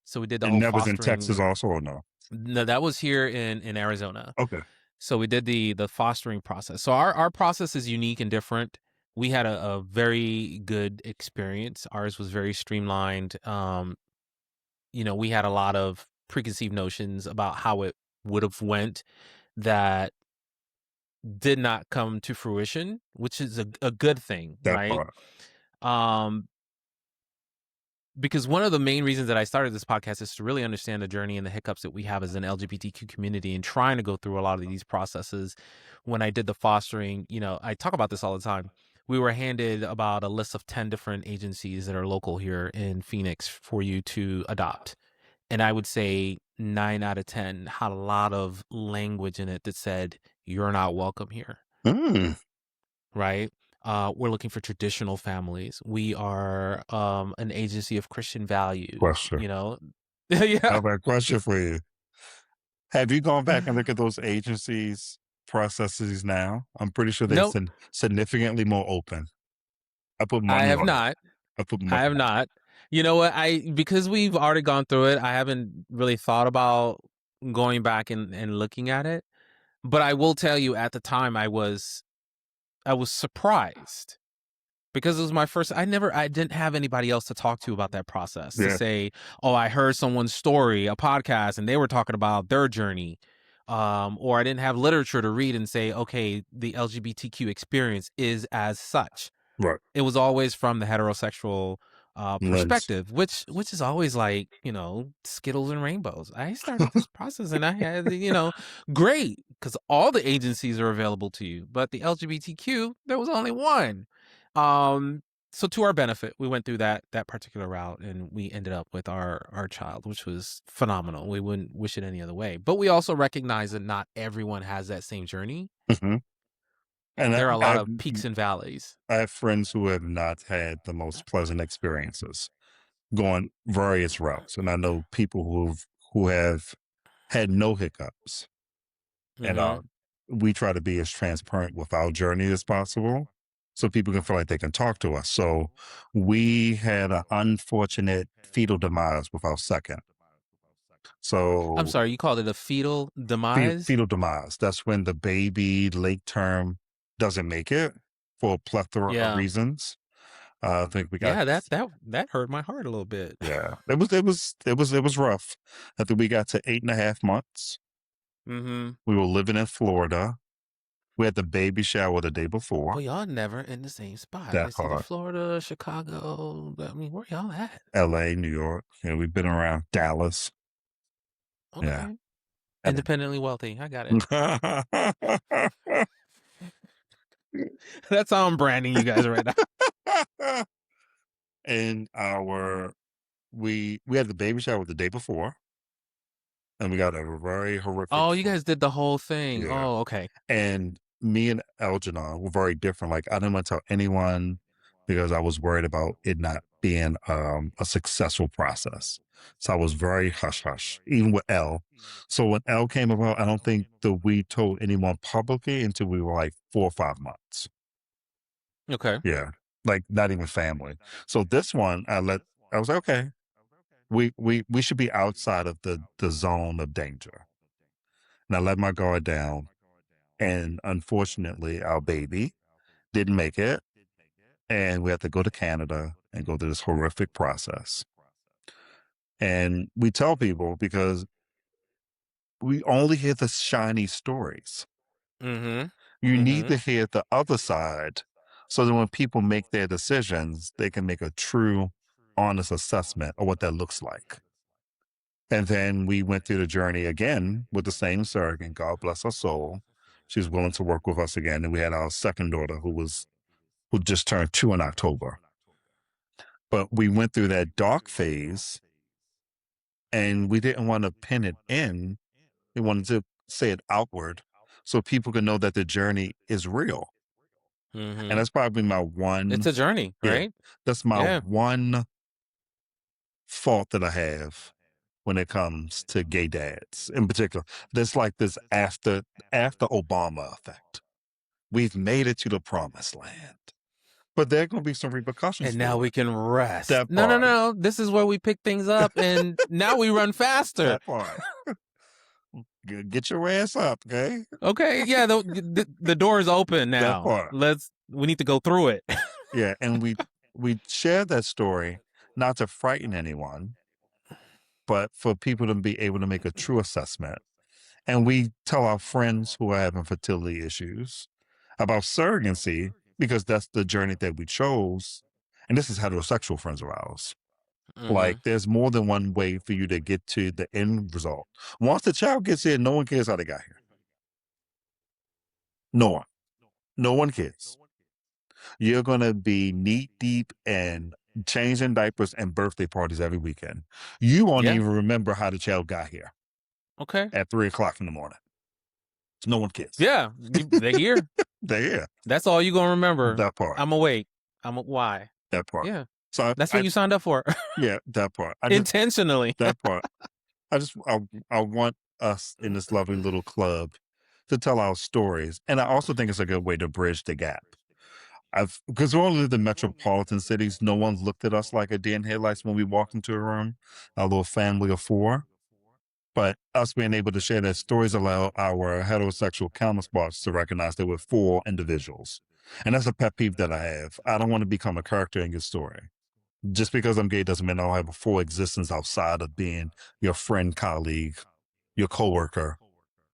So we did the And whole that was in fostering. Texas also, or no? No, that was here in Arizona. Okay. So we did the fostering process. So our process is unique and different. We had a very good experience. Ours was very streamlined. We had a lot of preconceived notions about how it would have went that did not come to fruition, which is a good thing, That right? part. Um, because one of the main reasons that I started this podcast is to really understand the journey and the hiccups that we have as an LGBTQ community and trying to go through a lot of these processes. When I did the fostering, I talk about this all the time. We were handed about a list of 10 different agencies that are local here in Phoenix for you to adopt. And I would say 9 out of 10 had a lot of language in it that said, you're not welcome here. Mm. Right? We're looking for traditional families. We are an agency of Christian values, Question. Yeah. I have a question for you. Have you gone back and looked at those agencies' processes now? I'm pretty sure they're Nope, significantly more open. I put I money have on it. not. I put I money have on not. You know what? Because we've already gone through it, I haven't really thought about going back and looking at it. But I will tell you at the time I was surprised because it was my first. I didn't have anybody else to talk to about that process it. to Yeah. say, oh, I heard someone's story, a podcast, and they were talking about their journey. Or I didn't have literature to read and say, okay, the LGBTQ experience is as such. Right. It was always from the heterosexual Lens. perspective, which is always like, Skittles and rainbows. I started this process and I had, great, because all the agencies are available to you, but the LGBTQ, there was only one. So to our benefit, we went through that particular route and we ended up with our child, which was phenomenal. We wouldn't wish it any other way. But we also recognize that not everyone has that same journey. Mhm. And There are a I lot have of peaks and valleys. I have friends who have not had the most pleasant experiences going various routes, and I know people who have had no hiccups. And Mm-hmm. we try to be as transparent with our journey as possible, so people can feel like they can talk to us. So we had an unfortunate fetal demise with our second. I'm So sorry, you called it a fetal demise? fetal demise. That's when the baby late term doesn't make it for a plethora of Yeah. reasons. I think we got Yeah, that hurt my heart a little bit. yeah. It was rough. I think we got to 8.5 months. Mm-hmm. We were living in Florida. We had the baby shower the day before. Well, y'all never in the same spot. That It's either part. Florida, Chicago. I mean, where y'all at? LA, New York. Yeah, we've been around Dallas. Yeah. Okay. And Independently wealthy. I got it. then That's how I'm branding you guys right now. and we had the baby shower the day before, and we got a very horrific Oh, you guys did the whole thing. yeah. Oh, okay. And me and Algernon were very different. Like I didn't want to tell anyone because I was worried about it not being a successful process. So I was very hush hush, even with L. So when L came about, I don't think that we told anyone publicly until we were like 4 or 5 months. Okay. Yeah. Like not even family. So this one I was like, okay, we should be outside of the zone of danger. And I let my guard down. And unfortunately, our baby didn't make it. And we had to go to Canada and go through this horrific process. And we tell people because we only hear the shiny stories. Mm-hmm. You need Mm-hmm. to hear the other side so that when people make their decisions, they can make a true, honest assessment of what that looks like. And then we went through the journey again with the same surrogate. God bless her soul. She's willing to work with us again. And we had our second daughter who just turned 2 in October. But we went through that dark phase and we didn't want to pin it in. We wanted to say it outward so people can know that the journey is real. And Mm-hmm. that's probably my It's one, a journey, yeah, right? that's my Yeah. one fault that I have when it comes to gay dads in particular. There's like this after Obama effect. We've made it to the promised land, but there are going to be some repercussions And now for we it. can rest. That No, no, part. no. This is where we pick things up, and now we run faster. That part. Get your ass up, okay? Okay, yeah, the door is open That now. part. We need to go through it. Yeah, and we share that story not to frighten anyone, but for people to be able to make a true assessment. And we tell our friends who are having fertility issues about surrogacy because that's the journey that we chose. And this is heterosexual friends of ours. Like, there's more than one way for you to get to the end result. Once the child gets here, no one cares how they got here. No one. No one cares. You're going to be knee deep in changing diapers and birthday parties every weekend. You won't Yeah. even remember how the child got here Okay. at 3:00 in the morning. No one cares. Yeah, they're here. They're here. That's all you're gonna remember. That part. I'm awake. Why? That part. Yeah. So That's what you signed up for. Yeah, that part. Intentionally. That part. I want us in this lovely little club to tell our stories, and I also think it's a good way to bridge the gap. Because we're only in the metropolitan cities, no one's looked at us like a deer in headlights when we walk into a room, a little family of four. But us being able to share their stories allow our heterosexual counterparts to recognize that we're full individuals. And that's a pet peeve that I have. I don't want to become a character in your story. Just because I'm gay doesn't mean I don't have a full existence outside of being your friend, colleague, your coworker.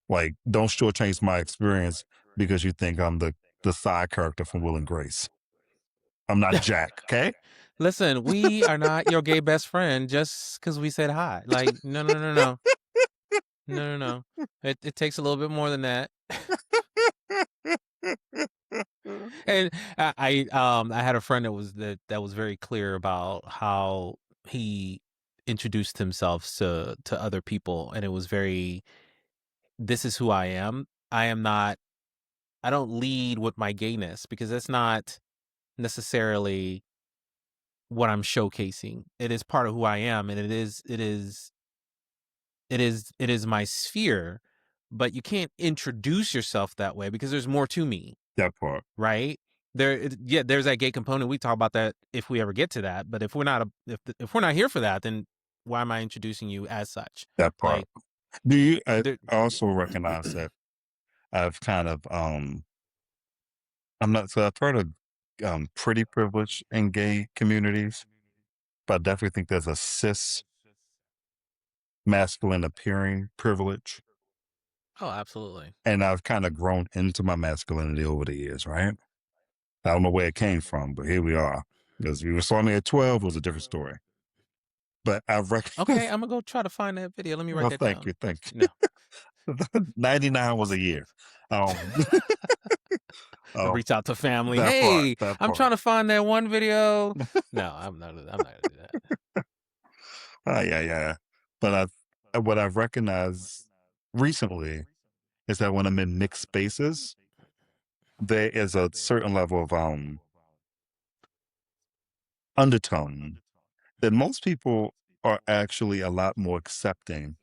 Like, don't shortchange my experience because you think I'm the side character from Will and Grace. I'm not Jack, okay? Listen, we are not your gay best friend just because we said hi. Like, no. No. It takes a little bit more than that. And I had a friend that was very clear about how he introduced himself to other people, and it was very, this is who I am. I don't lead with my gayness because that's not necessarily what I'm showcasing. It is part of who I am, and it is my sphere, but you can't introduce yourself that way because there's more to me. That part. Right? There's that gay component. We talk about that if we ever get to that. But if we're not if we're not here for that, then why am I introducing you as such? That part. Like, Do you also recognize that I've kind of I've heard of pretty privilege in gay communities, but I definitely think there's a cis masculine appearing privilege. oh, absolutely. And I've kind of grown into my masculinity over the years, right? I don't know where it came from, but here we are. Because if you saw me at 12, it was a different story. But I reckon. Okay, I'm gonna go try to find that video. Let me write that down. Thank you. No. 99 was a year. Reach out to family. That Hey, part. I'm trying to find that one video. No, I'm not gonna do that. Yeah. But what I've recognized recently is that when I'm in mixed spaces, there is a certain level of undertone that most people are actually a lot more accepting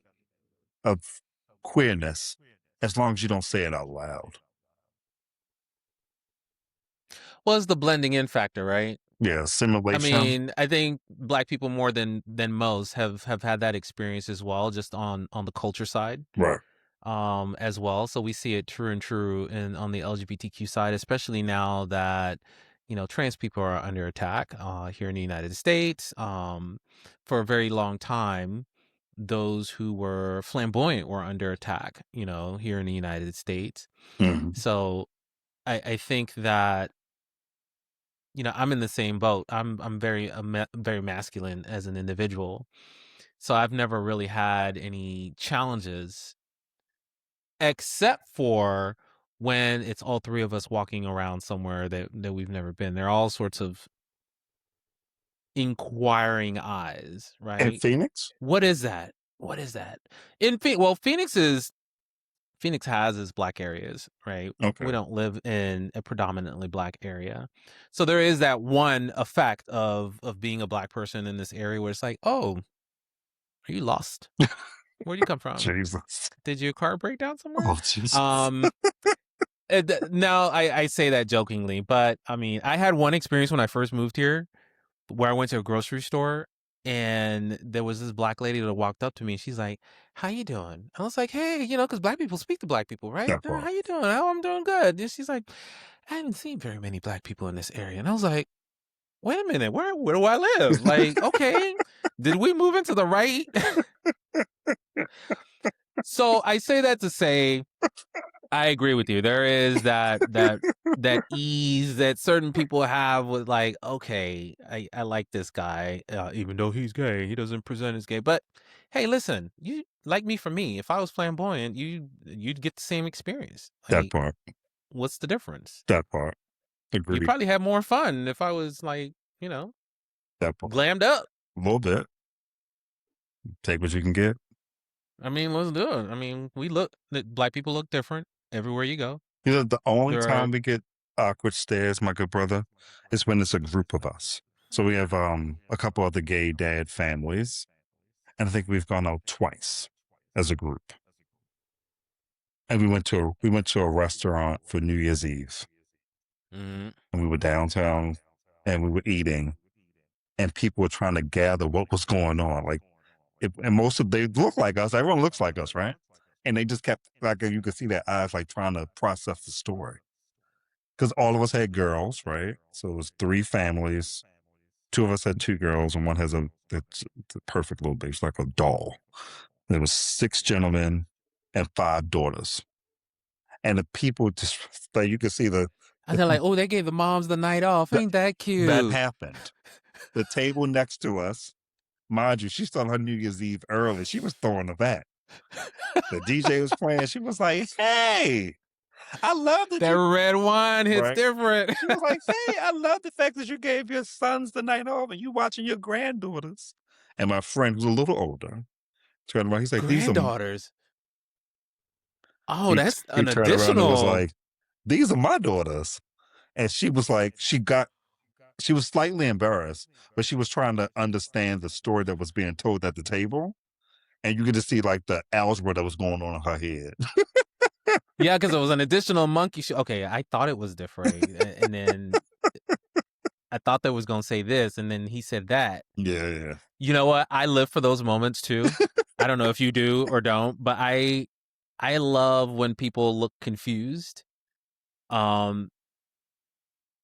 of queerness as long as you don't say it out loud. Well, it's the blending in factor, right? Yeah, assimilation. I mean, I think Black people more than most have had that experience as well, just on the culture side, Right. as well. So we see it true in on the LGBTQ side, especially now that trans people are under attack here in the United States. For a very long time, those who were flamboyant were under attack, here in the United States. Mhm. So I think that I'm in the same boat. I'm very very masculine as an individual, so I've never really had any challenges, except for when it's all three of us walking around somewhere that we've never been. There are all sorts of inquiring eyes, In right? Phoenix? What is that? What is that? Phoenix has its Black areas, right? Okay. We don't live in a predominantly Black area. So there is that one effect of being a Black person in this area where it's like, oh, Are you lost? Where'd you come from? Jesus. Did your car break down somewhere? Oh, Jesus. No, I say that jokingly, but I mean, I had one experience when I first moved here where I went to a grocery store and there was this black lady that walked up to me and she's like, "How you doing?" I was like, "Hey, because black people speak to black people, right? That part. How you doing?" "Oh, I'm doing good." And she's like, "I haven't seen very many black people in this area." And I was like, "Wait a minute, where do I live?" Like, okay, did we move into the right? So I say that to say, I agree with you. There is that ease that certain people have with like, okay, I like this guy, even though he's gay, he doesn't present as gay. But hey, listen, you like me for me. If I was flamboyant, you'd get the same experience. That Like, part. what's the difference? That part. You'd Agreed. probably have more fun if I was like, you know, That part. glammed up. A little bit. Take what you can get. I mean, let's do it. I mean, black people look different everywhere you go. The only There are, time we get awkward stares, my good brother, is when it's a group of us. So we have a couple of the gay dad families, and I think we've gone out twice as a group. And we went to a restaurant for New Year's Eve, mhm. and we were downtown, and we were eating, and people were trying to gather what was going on. Like, and most of they look like us. Everyone looks like us, right? And they just kept like you could see their eyes like trying to process the story because all of us had girls, right? So it was three families. Two of us had two girls, and one has it's a perfect little baby, it's like a doll. There was six gentlemen and five daughters, and the people just like you could see And they're like, "Oh, they gave the moms the night off. the Ain't that that cute?" happened. The table next to us, mind you, she started her New Year's Eve early. She was throwing the back. The DJ was playing. She was like, "Hey, I love that That you." red wine hits Right. different. She was like, "Hey, I love the fact that you gave your sons the night off and you watching your granddaughters." And my friend, who's a little older, turned around. He's like, "These are." Granddaughters. Oh, that's He an turned around and was additional. like, "These are my daughters." And she was like, she was slightly embarrassed, but she was trying to understand the story that was being told at the table. And you could just see like the algebra that was going on in her head. Yeah, because it was an additional monkey show. Okay, I thought it was different, and then I thought that was gonna say this, and then he said that. Yeah. You know what? I live for those moments too. I don't know if you do or don't, but I love when people look confused. Um,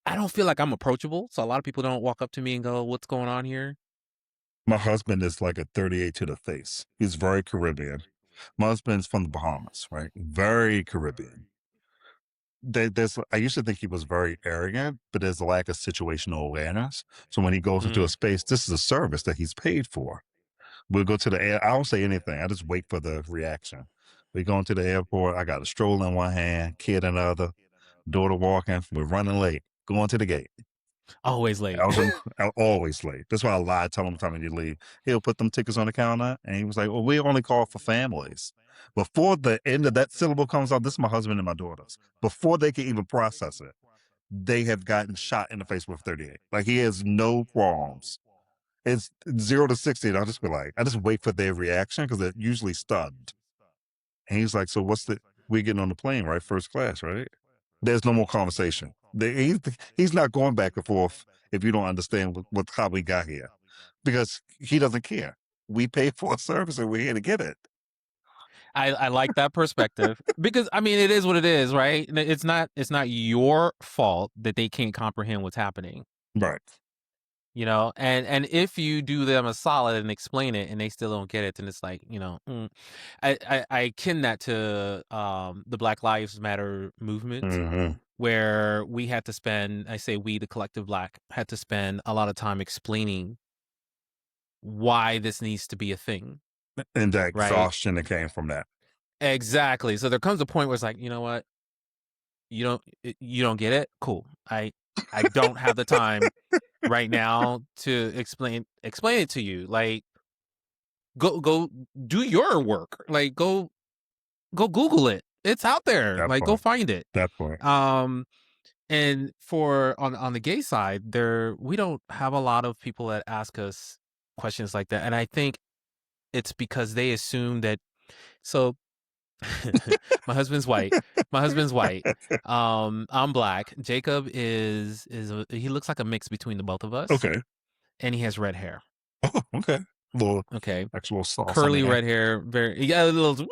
I don't feel like I'm approachable, so a lot of people don't walk up to me and go, "What's going on here?" My husband is like a 38 to the face. He's very Caribbean. My husband's from the Bahamas, right? Very Caribbean. I used to think he was very arrogant, but there's a lack of situational awareness. So when he goes into a Mm. space, this is a service that he's paid for. We'll go to the air. I don't say anything. I just wait for the reaction. We go into the airport. I got a stroller in one hand, kid in the other, daughter walking. We're running late. Going to the gate. Always late. I'm always late. That's why I lied, tell him time to leave. He'll put them tickets on the counter, and he was like, "Well, we only call for families." Before the end of that syllable comes out, this is my husband and my daughters. Before they can even process it, they have gotten shot in the face with 38. Like he has no qualms. It's 0 to 60. And I'll just be like, I just wait for their reaction because they're usually stunned. And he's like, "So what's we getting on the plane, right? First class, right?" There's no more conversation. He's not going back and forth if you don't understand how we got here because he doesn't care. We pay for a service and we're here to get it. I like that perspective because I mean it is what it is, right? It's not your fault that they can't comprehend what's happening, Right. and if you do them a solid and explain it and they still don't get it, then it's like I akin that to the Black Lives Matter movement Mm-hmm. where we had to spend, I say we, the collective Black, had to spend a lot of time explaining why this needs to be a thing, And the right? exhaustion that came from that. Exactly. So there comes a point where it's like, you know what? You don't get it? Cool. I don't have the time right now to explain it to you. Like go do your work. Like go Google it. It's out there. That Like go part. find it. That part. And for on the gay side, we don't have a lot of people that ask us questions like that. And I think it's because they assume that. So my husband's white. I'm black. Jacob is he looks like a mix between the both of us. Okay. And he has red hair. Oh, okay. Okay. Actual sauce. Curly red hair, very a little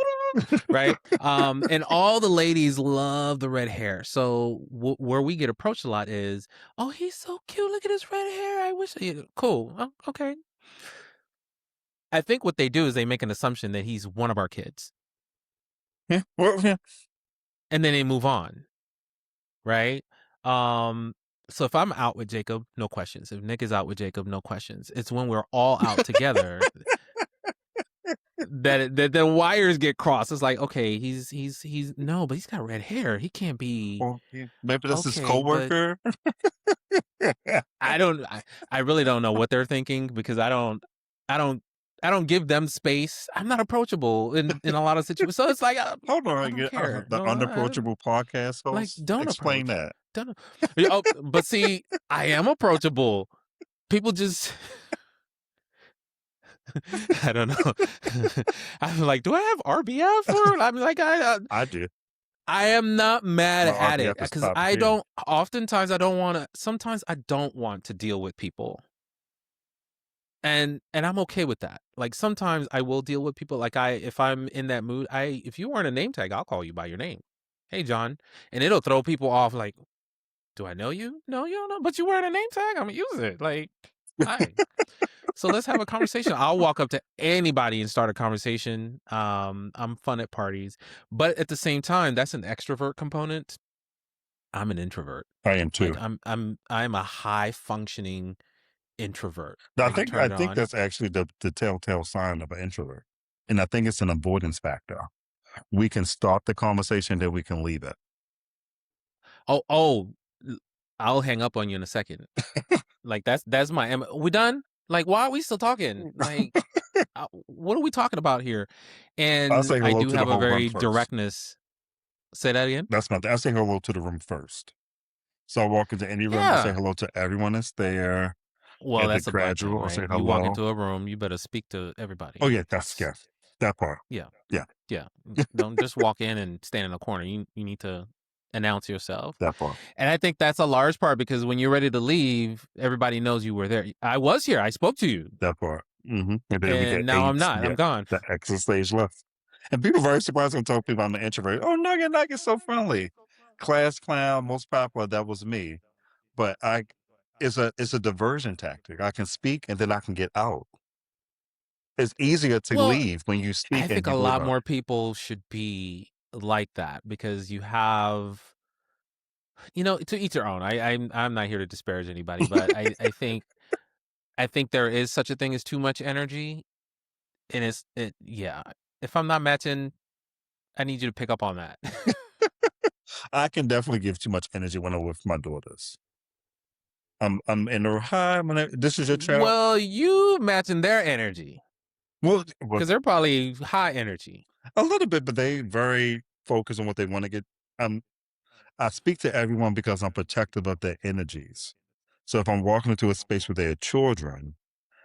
right. And all the ladies love the red hair. So where we get approached a lot is, oh, he's so cute. Look at his red hair. I wish. Cool. Oh, okay. I think what they do is they make an assumption that he's one of our kids. Yeah. Well, yeah. And then they move on. Right. So if I'm out with Jacob, no questions. If Nick is out with Jacob, no questions. It's when we're all out together that the wires get crossed. It's like, okay, he's no, but he's got red hair. He can't be. Well, yeah. Maybe that's his Okay, coworker. I really don't know what they're thinking, because I don't give them space. I'm not approachable in a lot of situations. So it's like, Hold on, I don't care. the No, unapproachable podcast host. like, don't explain approach. that. Don't. But see, I am approachable. People just. I don't know. I'm like, do I have RBF? Or I'm like, I do. I am not mad My at RBF it, is because top I tier. don't. Oftentimes, I don't want to. Sometimes I don't want to deal with people, and I'm okay with that. Like, sometimes I will deal with people. Like, if I'm in that mood, if you weren't a name tag, I'll call you by your name. Hey, John, and it'll throw people off. Like, do I know you? No, you don't know. But you wearing a name tag. I'm gonna use it. Like, hi. So let's have a conversation. I'll walk up to anybody and start a conversation. I'm fun at parties, but at the same time, that's an extrovert component. I'm an introvert. I am too. Like, I'm a high functioning introvert. I can think turn it I think on. that's actually the telltale sign of an introvert, and I think it's an avoidance factor. We can start the conversation, then we can leave it. Oh, I'll hang up on you in a second. Like, that's my. We done? Like, why are we still talking? Like, what are we talking about here? And I'll say I hello do to the have a whole room very first. directness. Say that again. That's my thing. I say hello to the room first. So I walk into any room, I say hello to everyone that's there. Well, At that's the a black thing, gradual, I'll right? say You walk hello. into a room, you better speak to everybody. Oh yeah, that part. Yeah. Yeah. Don't just walk in and stand in a corner. You need to announce yourself. That part. And I think that's a large part, because when you're ready to leave, everybody knows you were there. I was here. I spoke to you. That part. Mm-hmm. And then we get now I'm AIDS. not. Yeah, I'm gone. the exit stage left. And people are very surprised when I tell people I'm an introvert. Oh no, you're not. You're so friendly. Class clown, most popular. That was me. But it's a diversion tactic. I can speak and then I can get out. It's easier to Well, leave when you speak I think and a you lot leave more out. people should be like that, because you have, to each their own. I'm not here to disparage anybody, but I think there is such a thing as too much energy, and if I'm not matching, I need you to pick up on that. I can definitely give too much energy when I'm with my daughters. I'm in a high. This is your child. Well, you matching their energy, Well, because they're probably high energy. a little bit, but they very focused on what they want to get. I speak to everyone because I'm protective of their energies. So if I'm walking into a space where there are children,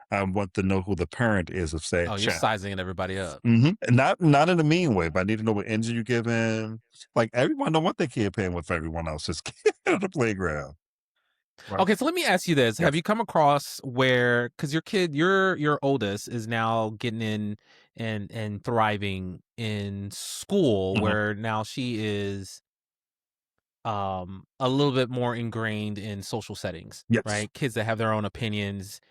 I want to know who the parent is of said Oh, you're child. sizing everybody up. Mm-hmm. Not in a mean way, but I need to know what energy you give in. Like, everyone don't want their kid playing with everyone else's kid at the playground. Right? Okay, so let me ask you this: Yes. Have you come across where, because your kid, your oldest, is now getting in and thriving in school, Mhm. where now she is a little bit more ingrained in social settings, Yes. right? Kids that have their own opinions,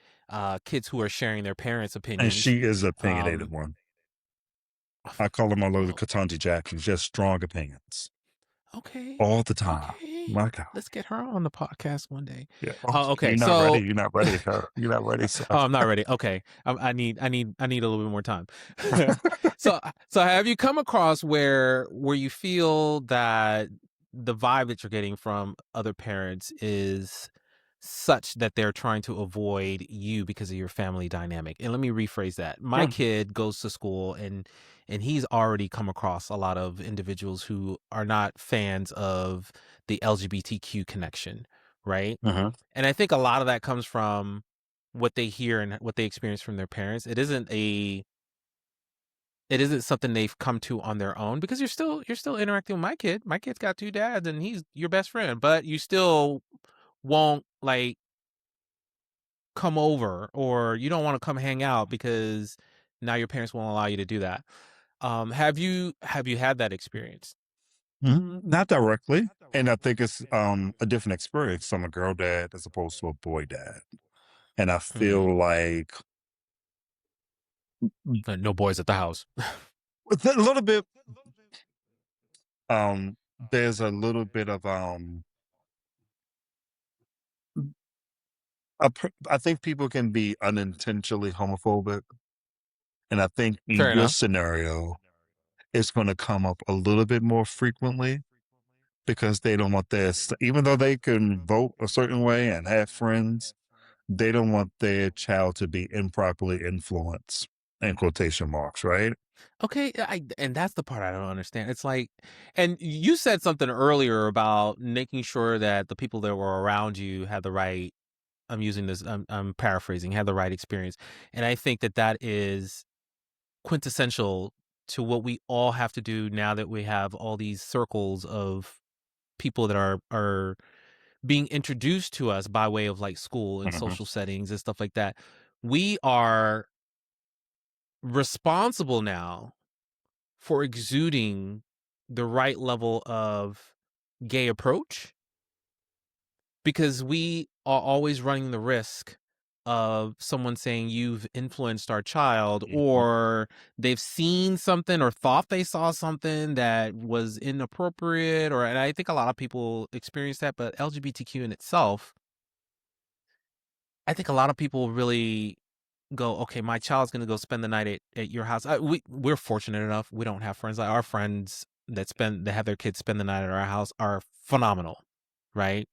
kids who are sharing their parents' opinions. And she is an opinionated one. I call her my little Ketanji Jackson. She has strong opinions. Okay. All the time. Okay. My God. Let's get her on the podcast one day. Yeah. Okay. You're not ready. You're not ready. You're not ready. So. Oh, I'm not ready. Okay. I need a little bit more time. So have you come across where you feel that the vibe that you're getting from other parents is such that they're trying to avoid you because of your family dynamic? And let me rephrase that. My kid goes to school, and he's already come across a lot of individuals who are not fans of the LGBTQ connection, right? Uh-huh. And I think a lot of that comes from what they hear and what they experience from their parents. It isn't a it isn't something they've come to on their own, because you're still interacting with my kid. My kid's got two dads and he's your best friend, but you still won't like come over, or you don't want to come hang out because now your parents won't allow you to do that. Have you had that experience? Not directly. And I think it's a different experience from a girl dad as opposed to a boy dad. And I Mm, feel like no boys at the house. with a little bit there's a little bit of I think people can be unintentionally homophobic. And I think in Fair your enough. scenario, it's going to come up a little bit more frequently because they don't want this, even though they can vote a certain way and have friends, they don't want their child to be improperly influenced, in quotation marks, right? Okay, and that's the part I don't understand. It's like, and you said something earlier about making sure that the people that were around you had the right. I'm using this. I'm paraphrasing. Had the right experience, and I think that that is quintessential to what we all have to do now that we have all these circles of people that are being introduced to us by way of like school and Hmm. social settings and stuff like that. We are responsible now for exuding the right level of gay approach, because we are always running the risk of someone saying you've influenced our child, Hmm. or they've seen something or thought they saw something that was inappropriate, or, and I think a lot of people experience that. But LGBTQ in itself, I think a lot of people really go, okay, my child's gonna go spend the night at your house. We're fortunate enough, we don't have friends like our friends that have their kids spend the night at our house are phenomenal, right?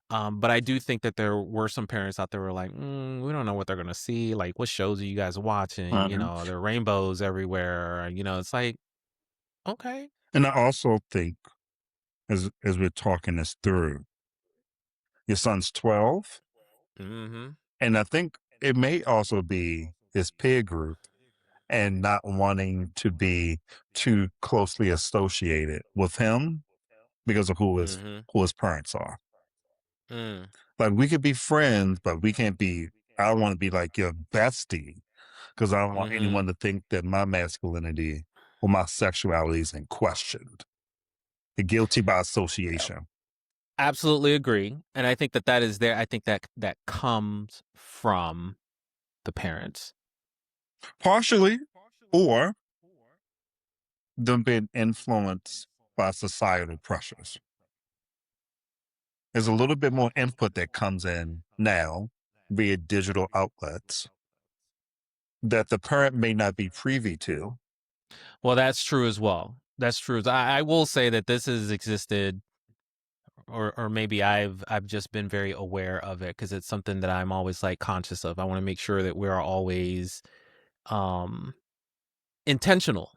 But I do think that there were some parents out there who were like, we don't know what they're gonna see. Like, what shows are you guys watching? You Hmm. know, there are rainbows everywhere. You know, it's like, okay. And I also think, as we're talking this through, your son's 12, Mm-hmm. and I think it may also be his peer group and not wanting to be too closely associated with him because of Mm-hmm. who his parents are. Mm. Like we could be friends, but we can't be. I don't want to be like your bestie because I don't want Mm-hmm. anyone to think that my masculinity or my sexuality is in question. Guilty by association. Absolutely agree. And I think that that is there. I think that that comes from the parents. Partially, or them being influenced by societal pressures. There's a little bit more input that comes in now via digital outlets that the parent may not be privy to. Well, that's true as well. That's true. I will say that this has existed, or maybe I've just been very aware of it because it's something that I'm always like conscious of. I want to make sure that we're always um intentional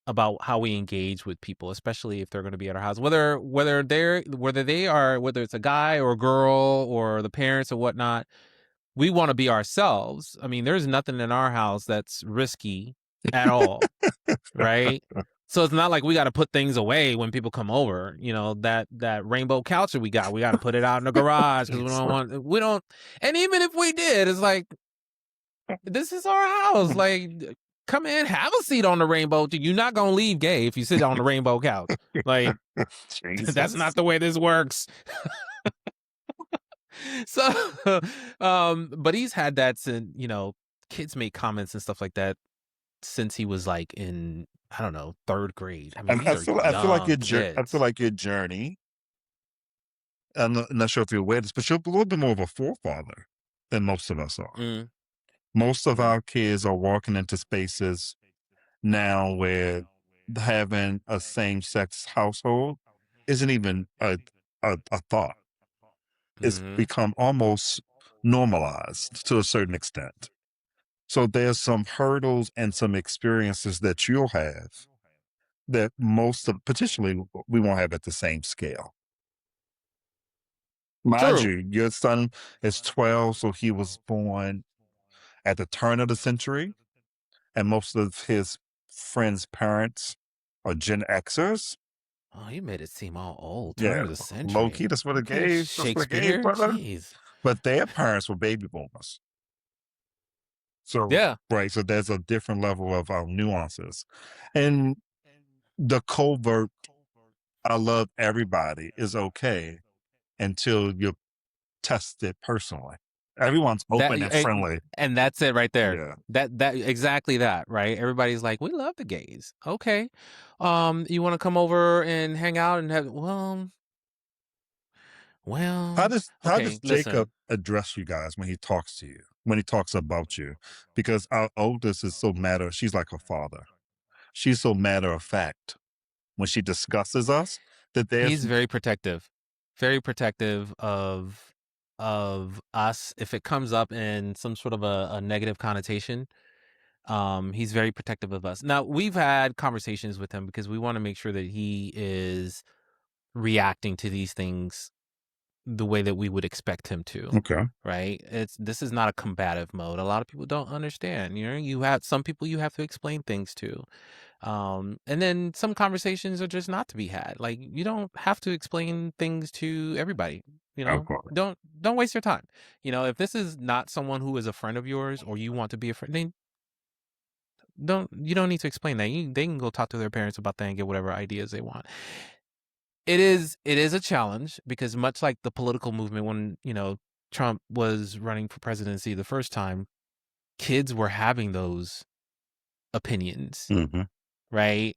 about how we engage with people, especially if they're going to be at our house, whether it's a guy or a girl or the parents or whatnot. We want to be ourselves. I mean, there's nothing in our house that's risky at all, right? So it's not like we got to put things away when people come over. You know, that rainbow couch that we got to put it out in the garage because we don't. And even if we did, it's like, this is our house. Like, come in, have a seat on the rainbow. You're not gonna leave gay if you sit on the rainbow couch. Like, that's Jesus. not the way this works. So, but he's had that since, kids make comments and stuff like that since he was like in, I don't know, third grade. I mean, And these are I feel like young I feel kids. like your journey. I'm not sure if you're aware of this, but you're a little bit more of a forefather than most of us are. Mm, Most of mm, our kids are walking into spaces now where having a same sex household isn't even a thought. It's mm-hmm. become almost normalized to a certain extent. So there's some hurdles and some experiences that you'll have that most of potentially we won't have at the same scale. Mind True. you, your son is 12, so he was born at the turn of the century. and most of his friends' parents are Gen Xers. Oh, you made it seem all old. Turn Yeah, of the low key, century. that's what it Okay, gave. That's what it gave, Shakespeare. brother. Jeez. But their parents were baby boomers. So, Yeah. right. So there's a different level of nuances. And the covert, I love everybody is okay until you test it personally. Everyone's That open and friendly. and that's it right there. Yeah. That exactly that, right? Everybody's like, we love the gays. Okay. You want to come over and hang out and have How well, does okay, Jacob listen. address you guys when he talks to you, when he talks about you? Because our oldest is so matter. She's like her father. She's so matter of fact when she discusses us that there's He's very protective of us. If it comes up in some sort of a negative connotation, he's very protective of us. Now, we've had conversations with him because we want to make sure that he is reacting to these things the way that we would expect him to. okay. Right? This is not a combative mode. A lot of people don't understand. You know, you have some people you have to explain things to. And then some conversations are just not to be had. Like, you don't have to explain things to everybody. You Of know, course. don't waste your time. You know, if this is not someone who is a friend of yours or you want to be a friend, then you don't need to explain that. They can go talk to their parents about that and get whatever ideas they want. It is a challenge because much like the political movement when, you know, Trump was running for presidency the first time, kids were having those opinions, Mm-hmm. right?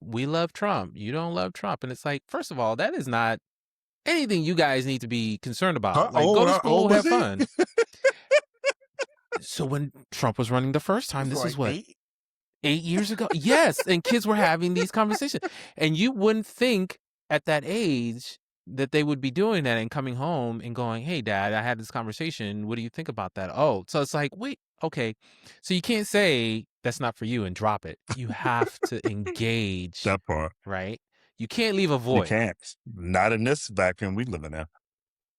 We love Trump. You don't love Trump. And it's like, first of all, that is not anything you guys need to be concerned about. Like, go to How old school, was have he? fun. So when Trump was running the first time, He's this is like what, 8. 8 years ago? Yes. And kids were having these conversations. And you wouldn't think at that age that they would be doing that and coming home and going, hey, Dad, I had this conversation. What do you think about that? Oh, so it's like, wait, okay. So you can't say that's not for you and drop it. You have to engage, That part. right? You can't leave a You void. can't. Not in this vacuum we live in.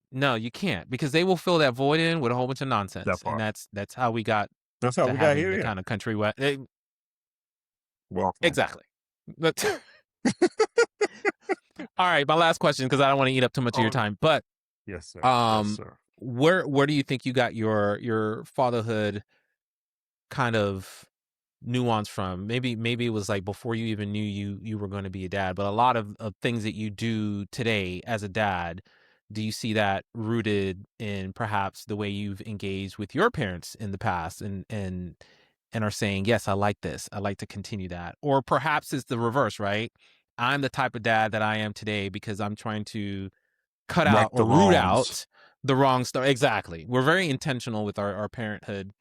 No, you can't because they will fill that void in with a whole bunch of nonsense. That And part. that's how we got That's how to we got having here. the Yeah. kind of country Welcome. exactly. But all right, my last question because I don't want to eat up too much of your time. But Yes, sir. Yes, sir. where do you think you got your fatherhood kind of nuance from? Maybe it was like before you even knew you were going to be a dad, but a lot of things that you do today as a dad, do you see that rooted in perhaps the way you've engaged with your parents in the past and are saying, yes, I like this, I like to continue that? Or perhaps it's the reverse, right? I'm the type of dad that I am today because I'm trying to cut Right out the or root wrongs out the wrong stuff. Exactly. We're very intentional with our parenthood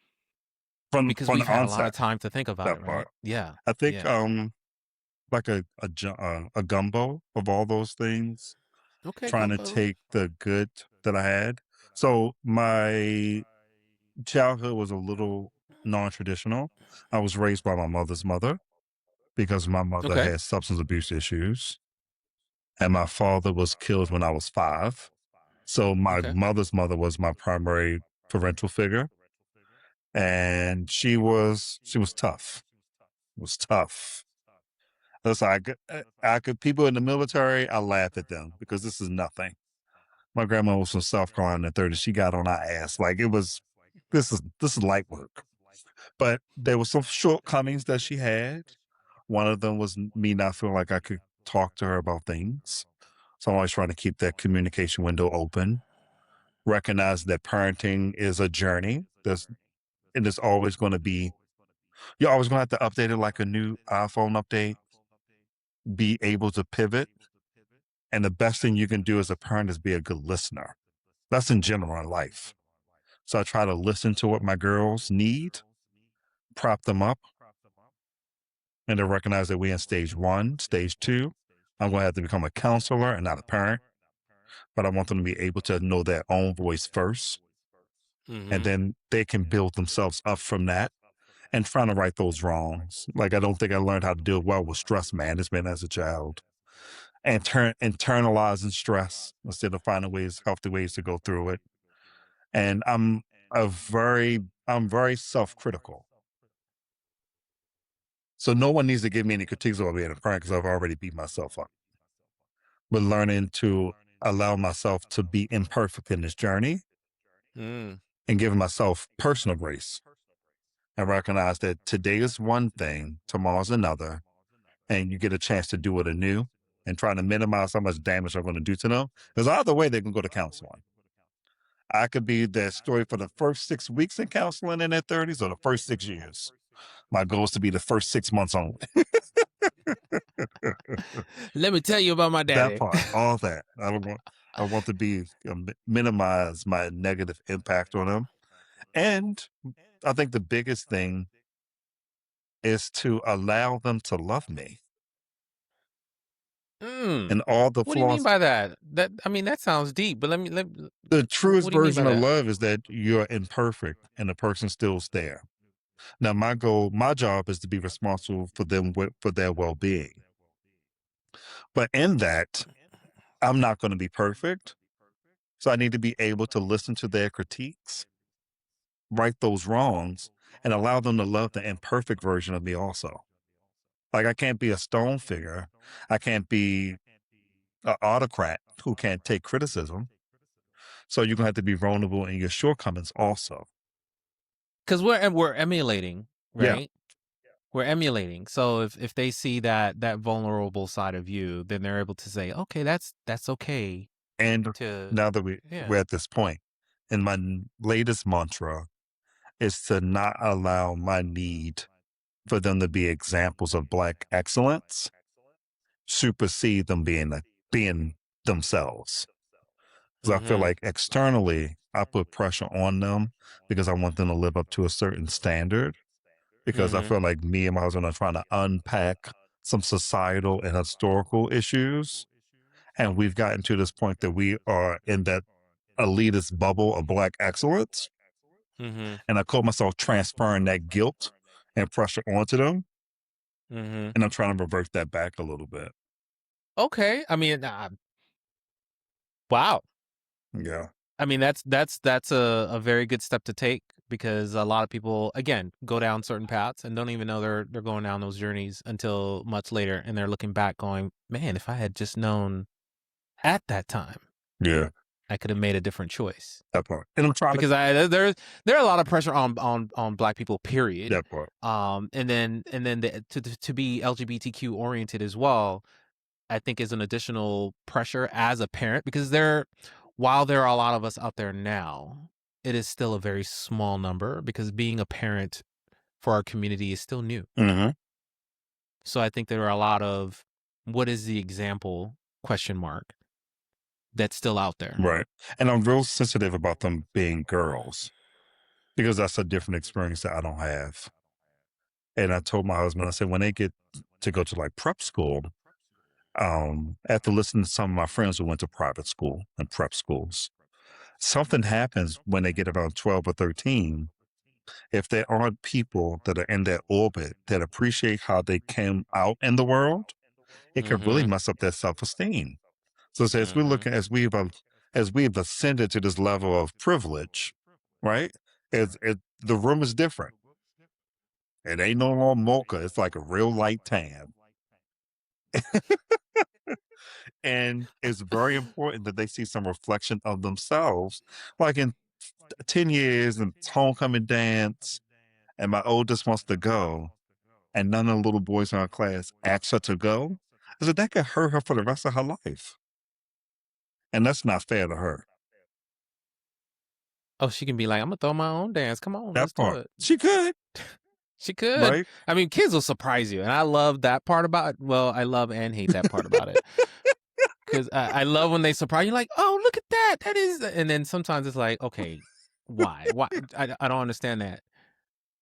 because from we've the had a lot onset. of time to think about That it, right? part. Yeah. I think Yeah. like a gumbo of all those things, Okay, trying to gumbo. take the good that I had. So my childhood was a little non-traditional. I was raised by my mother's mother because my mother Okay. had substance abuse issues, and my father was killed when I was 5. So my Okay. mother's mother was my primary parental figure, and she was tough. It was tough. Listen, I could people in the military. I laugh at them because this is nothing. My grandma was from South Carolina in the 30s. She got on our ass like it was. This is light work. But there were some shortcomings that she had. One of them was me not feeling like I could talk to her about things. So I'm always trying to keep that communication window open. Recognize that parenting is a journey. There's always going to be, you're always going to have to update it like a new iPhone update, be able to pivot. And the best thing you can do as a parent is be a good listener. That's in general in life. So I try to listen to what my girls need, prop them up, and to recognize that we're in stage 1, stage 2. I'm going to have to become a counselor and not a parent, but I want them to be able to know their own voice first. And Mm-hmm. then they can build themselves up from that and trying to right those wrongs. Like, I don't think I learned how to deal well with stress management as a child and internalizing stress instead of finding healthy ways to go through it. And I'm very self-critical. So no one needs to give me any critiques about being a parent because I've already beat myself up. But learning to allow myself to be imperfect in this journey Mm. and giving myself personal grace and recognize that today is one thing, tomorrow's another, and you get a chance to do it anew and trying to minimize how much damage I'm going to do to them. There's either way they can go to counseling. I could be their story for the first 6 weeks in counseling in their 30s or the first 6 years. My goal is to be the first 6 months only. Let me tell you about my That daddy. part, all that. I want to be minimize my negative impact on them. And I think the biggest thing is to allow them to love me and all the What do you mean flaws. by that? That sounds deep, but The truest what do you mean by version of that? love is that you're imperfect and the person still's there. Now, my job is to be responsible for them for their well-being. But in that, I'm not going to be perfect. So I need to be able to listen to their critiques, right those wrongs, and allow them to love the imperfect version of me also. Like I can't be a stone figure. I can't be an autocrat who can't take criticism. So you're gonna have to be vulnerable in your shortcomings also. Because we're emulating, Yeah. right? We're emulating. So if they see that vulnerable side of you, then they're able to say, okay, that's okay And to now that yeah. we're at this point, and my latest mantra is to not allow my need for them to be examples of Black excellence supersede them being themselves. Because I feel Mm-hmm. like externally, I put pressure on them because I want them to live up to a certain standard. Because I Mm-hmm. feel like me and my husband are trying to unpack some societal and historical issues. And we've gotten to this point that we are in that elitist bubble of Black excellence. Mm-hmm. And I call myself transferring that guilt and pressure onto them. Mm-hmm. And I'm trying to reverse that back a little bit. Okay. Wow. Yeah. That's a very good step to take because a lot of people again go down certain paths and don't even know they're going down those journeys until much later, and they're looking back going, man, if I had just known at that time, Yeah. I could have made a different choice. That part. And I'm trying to Because there are a lot of pressure on Black people, period. that part. And then to be LGBTQ oriented as well, I think is an additional pressure as a parent because while there are a lot of us out there now, it is still a very small number because being a parent for our community is still new. Mm-hmm. So I think there are a lot of what is the example question mark that's still out there. Right. And I'm real sensitive about them being girls because that's a different experience that I don't have. And I told my husband, I said, when they get to go to like prep school, after listening to some of my friends who went to private school and prep schools, something happens when they get around 12 or 13. If there aren't people that are in that orbit that appreciate how they came out in the world, it can really Mm-hmm. mess up their self-esteem. So as we're Mm-hmm. looking, as we've ascended to this level of privilege, right? The room is different. It ain't no more mocha. It's like a real light tan. And it's very important that they see some reflection of themselves. Like in 10 years and it's homecoming dance, and my oldest wants to go, and none of the little boys in our class ask her to go. I said, that could hurt her for the rest of her life. And that's not fair to her. Oh, she can be like, I'm gonna throw my own dance. Come on, That let's do part. it. She could, She could. right? I mean, kids will surprise you, and I love that part about it. Well, I love and hate that part about it because I love when they surprise you. Like, oh, look at that! That is, and then sometimes it's like, okay, why? Why? I don't understand that.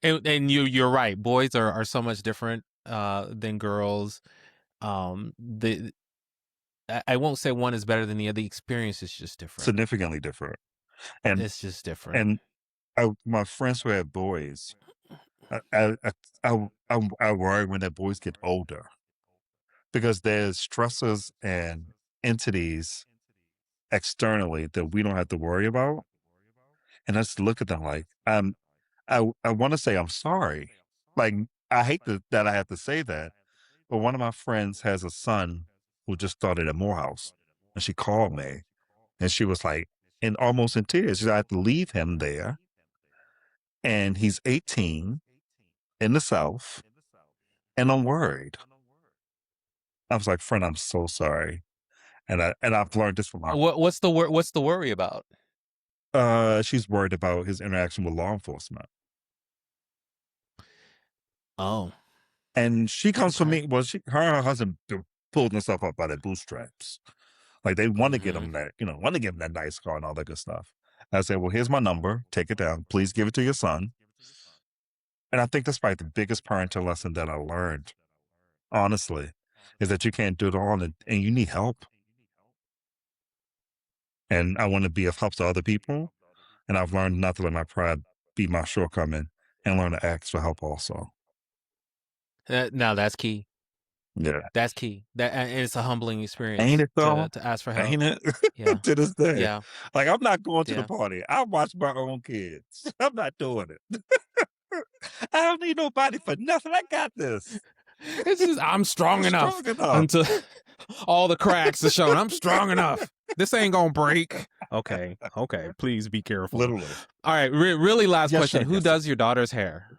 And you're right. Boys are so much different than girls. The I won't say one is better than the other. The experience is just different. Significantly different. And It's just different. and my friends who have boys, I worry when their boys get older because there's stressors and entities externally that we don't have to worry about. And I just look at them like I want to say I'm sorry. Like I hate that I have to say that, but one of my friends has a son who just started at Morehouse, and she called me, and she was like, in almost in tears. She said, "I have to leave him there, and he's 18 in the South, and I'm worried." I was like, "Friend, I'm so sorry." I've learned this from my What's the worry about? she's worried about his interaction with law enforcement. Oh, And she comes from okay. me. Well, her and her husband pulled themselves up by their bootstraps. Like they want to get Mm-hmm. him that, want to give him that nice car and all that good stuff. I said, "Well, here's my number. Take it down. Please give it to your son." And I think that's probably the biggest parental lesson that I learned, honestly, is that you can't do it all and you need help. And I want to be of help to other people. And I've learned not to let my pride be my shortcoming and learn to ask for help also. Now that's key. Yeah. That's key. And it's a humbling Ain't experience it though? to ask for help. Ain't it? Yeah, To this day. yeah, Like, I'm not going to the yeah. party. I watch my own kids. I'm not doing it. I don't need nobody for nothing. I got this. It's just I'm strong I'm enough strong enough. until all the cracks are shown. I'm strong enough. This ain't gonna break. Okay, please be careful. Literally. All right, really last Yes, question. sir. Who Yes, sir. does your daughter's hair?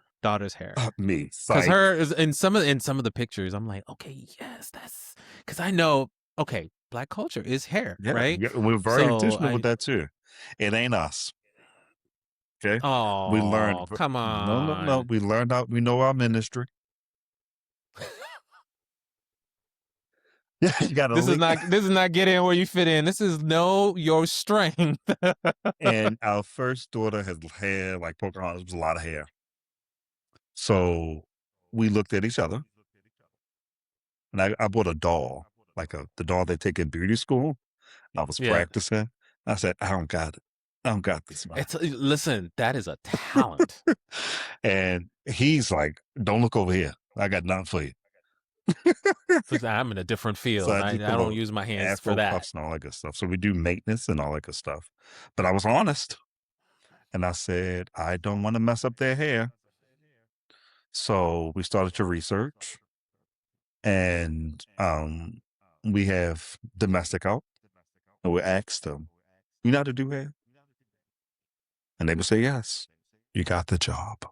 Me. Because Psych. her is in some of the pictures. I'm like, okay, yes, that's because I know. Okay, Black culture is hair, Yeah, right? yeah. We're very So intentional with that too. It ain't us. Okay. We learned. oh, come No, no, no. on. We learned out. We know our ministry. Yeah, you got to This is lead. not getting where you fit in. This is know your strength. And our first daughter has hair like Pocahontas. It was a lot of hair. So we looked at each other, and I bought a doll, like the doll they take in beauty school. I was Yeah. practicing. I said, "I don't got it. I don't got this, man." Listen, that is a talent. And he's like, "Don't look over here. I got nothing for you." I'm in a different So field. I I just put don't little use my hands for afro that. puffs and all that good stuff. So we do maintenance and all that good stuff. But I was honest, and I said, "I don't want to mess up their hair." So we started to research, and we have domestic help, and we asked them, "You know how to do hair?" And they would say, "Yes." You got the job.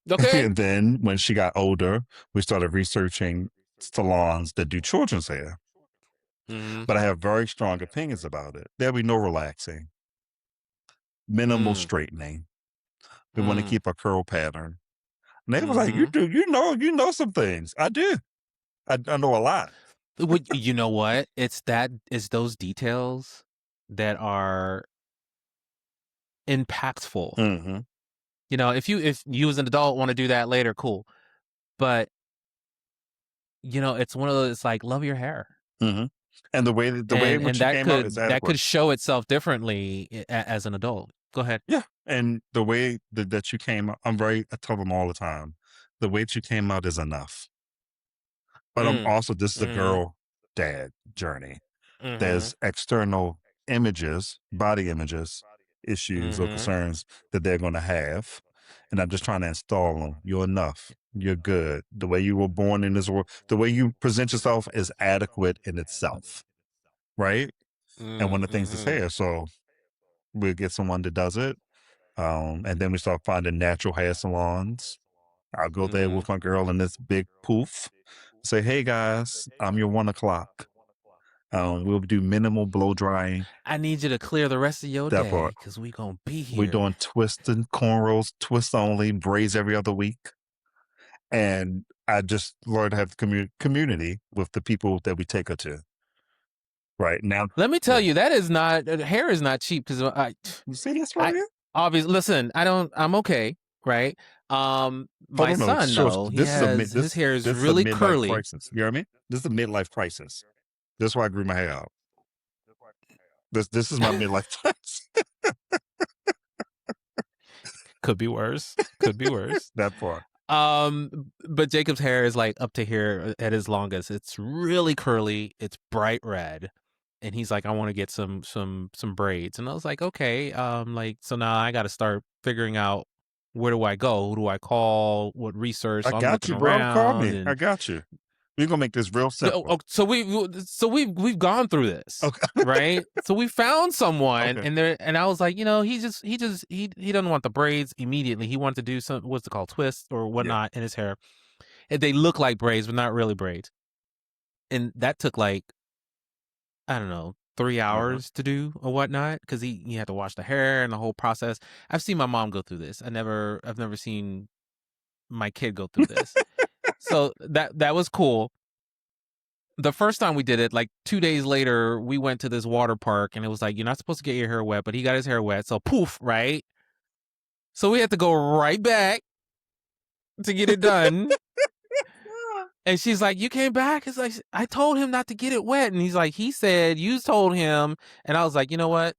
Okay. And then when she got older, we started researching salons that do children's hair. Mhm. But I have very strong opinions about it. There'll be no relaxing, minimal straightening. We want to keep a curl pattern. And they was like, "You do, you know some things." I do. I know a lot. You know what? It's those details that are impactful. Mm-hmm. You know, if you as an adult want to do that later, cool. But it's one of those. It's like love your hair, Mm-hmm. And the way in which and she came out is that adequate. could show itself differently as an adult. Go ahead. Yeah. And the way that you came out, I tell them all the time, the way that you came out is enough. But I'm also, this is a girl dad journey. There's external images, body images, issues or concerns that they're going to have. And I'm just trying to install them. You're enough. You're good. The way you were born in this world, the way you present yourself is adequate in itself. Right. And one of the things is hair. So we'll get someone that does it. And then we start finding natural hair salons. I'll go there with my girl in this big poof. Say, "Hey guys, I'm your 1 o'clock. We'll do minimal blow drying." I need you to clear the rest of your That day part. because we gonna be here. We're doing twisting, cornrows, twist only, braids every other week. And I just learned to have community with the people that we take her to. Right now, Let me tell you, that is not hair is not cheap because you see this right here? obviously listen. I'm okay, right? My son though, his hair is this really is a midlife curly. crisis. You know what I mean? This is a midlife crisis. This is why I grew my hair out. This is my midlife crisis. Could be worse. Could be worse. That part. But Jacob's hair is like up to here at his longest. It's really curly. It's bright red. And he's like, I want to get some braids. And I was like, okay. So now I got to start figuring out where do I go? Who do I call? What research? I So I'm got looking you, bro. Call around, me. I and got you. We're gonna make this real simple. so we've gone through this, Okay. right? So we found someone, Okay. and I was like, he doesn't want the braids immediately. He wanted to do some, what's it called, twists or Yeah. whatnot in his hair, and they look like braids, but not really braids. And that took like, I don't know, 3 hours to do or whatnot, because he had to wash the hair and the whole process. I've seen my mom go through this. I've never seen my kid go through this. So that was cool. The first time we did it, like 2 days later, we went to this water park, and it was like, you're not supposed to get your hair wet, but he got his hair wet. So poof, right? So we had to go right back to get it done. And she's like, you came back? It's like, I told him not to get it wet. And he's like, he said, you told him. And I was like, you know what?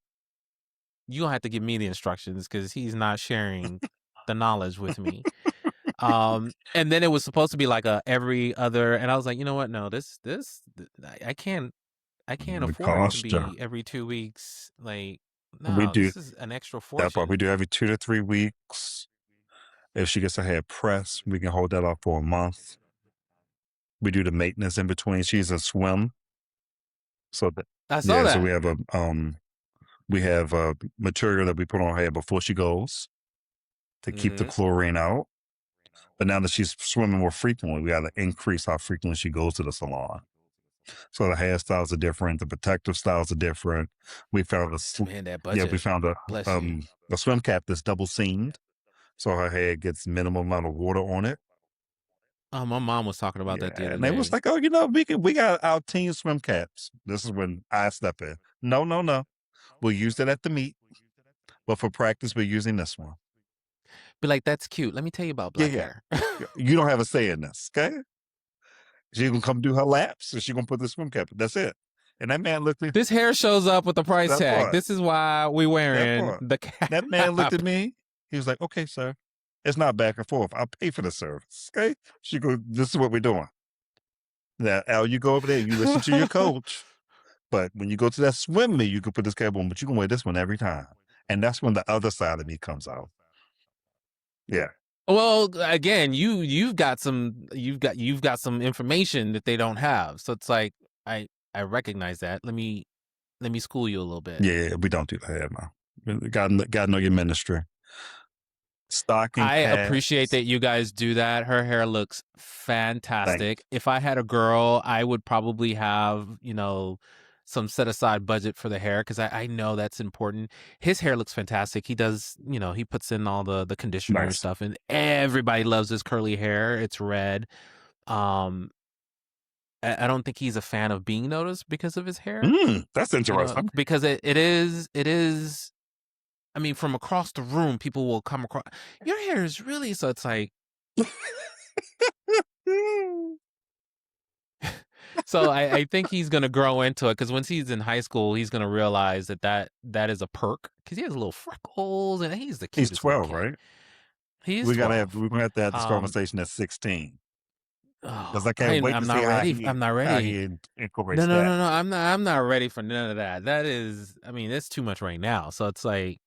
You don't have to give me the instructions, because he's not sharing the knowledge with me. And then it was supposed to be like a every other, and I was like, you know what? No, this I can't The afford it to cost. be every 2 weeks. Like, We no, do this is an extra that part. We fortune. do every 2 to 3 weeks. If she gets her hair pressed, we can hold that off for a month. We do the maintenance in between. She's a swim. So that, I saw so that. we have a material that we put on her hair before she goes to keep the chlorine out. But now that she's swimming more frequently, we got to increase how frequently she goes to the salon. So the hairstyles are different, the protective styles are different. We found Man, that budget. we found Bless you. a swim cap that's double seamed, so her hair gets minimal amount of water on it. Oh, my mom was talking about that the other And they day. was like, oh, we got our teen swim caps. This is when I step in. No. We'll use it at the meet, but for practice, we're using this one. Be like, that's cute. Let me tell you about black hair. You don't have a say in this, okay? She's gonna come do her laps, and she's gonna put the swim cap. That's it. And that man looked at me. This hair shows up with the price That tag. part. This is why we wearing part. the cap. That man looked at me. He was like, okay, sir. It's not back and forth. I'll pay for the service. Okay. She go, this is what we're doing. Now, Al, you go over there, you listen to your coach. But when you go to that swim meet, you can put this cap on, but you can wear this one every time. And that's when the other side of me comes out. Yeah. Well, again, you've got some information that they don't have. So it's like, I recognize that. Let me school you a little bit. Yeah, we don't do that now. Gotta know your ministry. Stocking I pads. appreciate that you guys do that. Her hair looks fantastic. If I had a girl, I would probably have, some set aside budget for the hair, because I know that's important. His hair looks fantastic. He does, he puts in all the conditioner and stuff, and everybody loves his curly hair. It's red. I don't think he's a fan of being noticed because of his hair. That's interesting. Because it is. I mean, from across the room, people will come across. Your hair is really, so it's like. So I think he's gonna grow into it, because once he's in high school, he's gonna realize that is a perk, because he has little freckles and he's the cutest. He's 12, right? He's we're 12. gonna have to have this conversation at 16. Because I can't wait to see I'm not ready. how he incorporates no, that. I'm not ready for none of that. That is, I mean, it's too much right now. So it's like,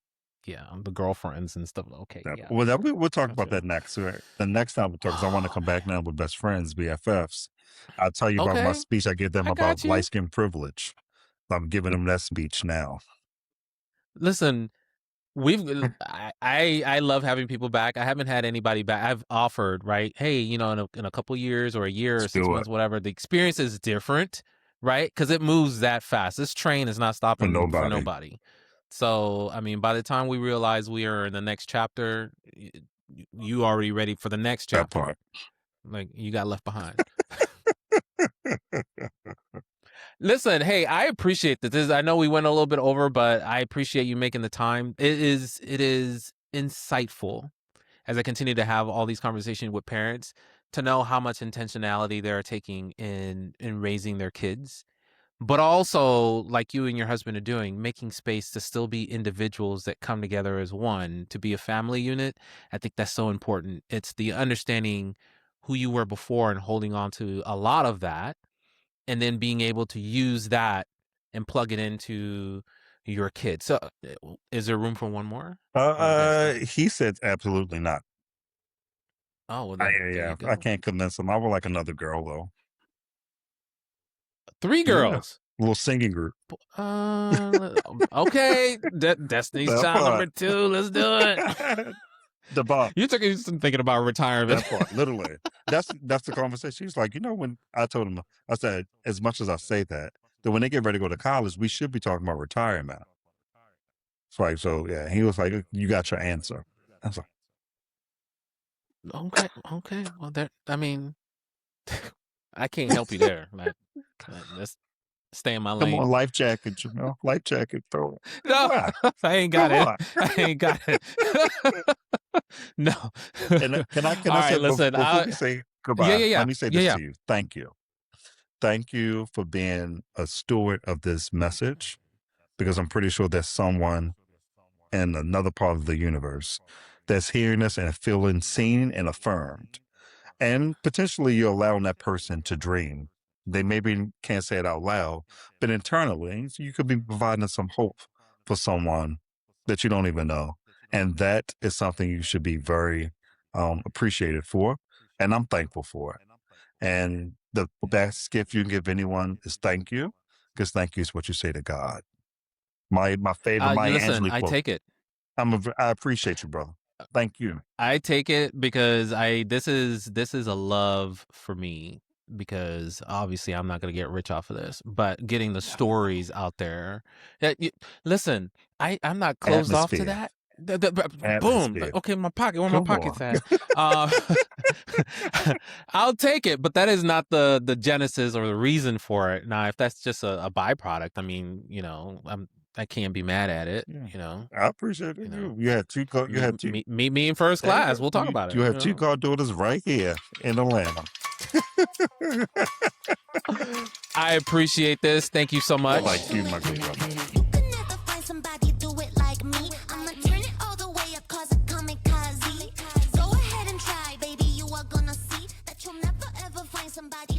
yeah, the girlfriends and stuff. Okay, yeah. Well, we'll talk about that next. Right? The next time we talk, because I want to come back now with best friends, BFFs. I'll tell you about my speech I give them about light skin privilege. I'm giving them that speech now. Listen, I love having people back. I haven't had anybody back. I've offered, right? Hey, in a couple years or a year or 6 months, whatever. The experience is different, right? Because it moves that fast. This train is not stopping for nobody. So, I mean, by the time we realize we are in the next chapter, you already ready for the next chapter. That part. Like, you got left behind. Listen, hey, I appreciate this. I know we went a little bit over, but I appreciate you making the time. It is insightful, as I continue to have all these conversations with parents, to know how much intentionality they're taking in raising their kids. But also, like you and your husband are doing, making space to still be individuals that come together as one, to be a family unit. I think that's so important. It's the understanding who you were before and holding on to a lot of that, and then being able to use that and plug it into your kid. So, is there room for one more? Or that's it? He said absolutely not. Oh, well, then there you I go. can't convince him. I would like another girl though. 3 Yeah, girls. little singing group. Okay. Destiny's That Child number part. 2. Let's do it. The bar. You took me thinking about retirement. That part, literally. That's the conversation. He's like, when I told him, I said, as much as I say that when they get ready to go to college, we should be talking about retirement. It's like, so yeah, he was like, you got your answer. I was like, Okay. Well, I mean, I can't help you there. Let's stay in my come lane. on, life jacket, life jacket, throw it. No, Come on. I ain't got Come it. on. I ain't got it. No. And can I All right, say, listen. before we say goodbye, Yeah. let me say this to you. Thank you. Thank you for being a steward of this message, because I'm pretty sure there's someone in another part of the universe that's hearing this and feeling seen and affirmed. And potentially you're allowing that person to dream. They maybe can't say it out loud, but internally you could be providing some hope for someone that you don't even know. And that is something you should be very appreciated for. And I'm thankful for it. And the best gift you can give anyone is thank you, because thank you is what you say to God. My favorite Maya Listen, Angelou I quote. take it. I appreciate you, brother. Thank you. I take it because this is a love for me, because obviously I'm not going to get rich off of this, but getting the stories out there. Listen, I'm not closed off to Atmosphere. that. Boom. Atmosphere. Okay, my pocket. Where Come my pocket's on. at? I'll take it, but that is not the genesis or the reason for it. Now, if that's just a byproduct, I mean, I can't be mad at it. Yeah. I appreciate it. You had two. You had two. Meet me in first class. We'll talk about it. You have two goddaughters right here in Atlanta. I appreciate this. Thank you so much. Like you, my good brother. You can never find somebody do it like me. I'ma turn it all the way up, cause it kamikaze. Go ahead and try, baby, you are gonna see that you'll never ever find somebody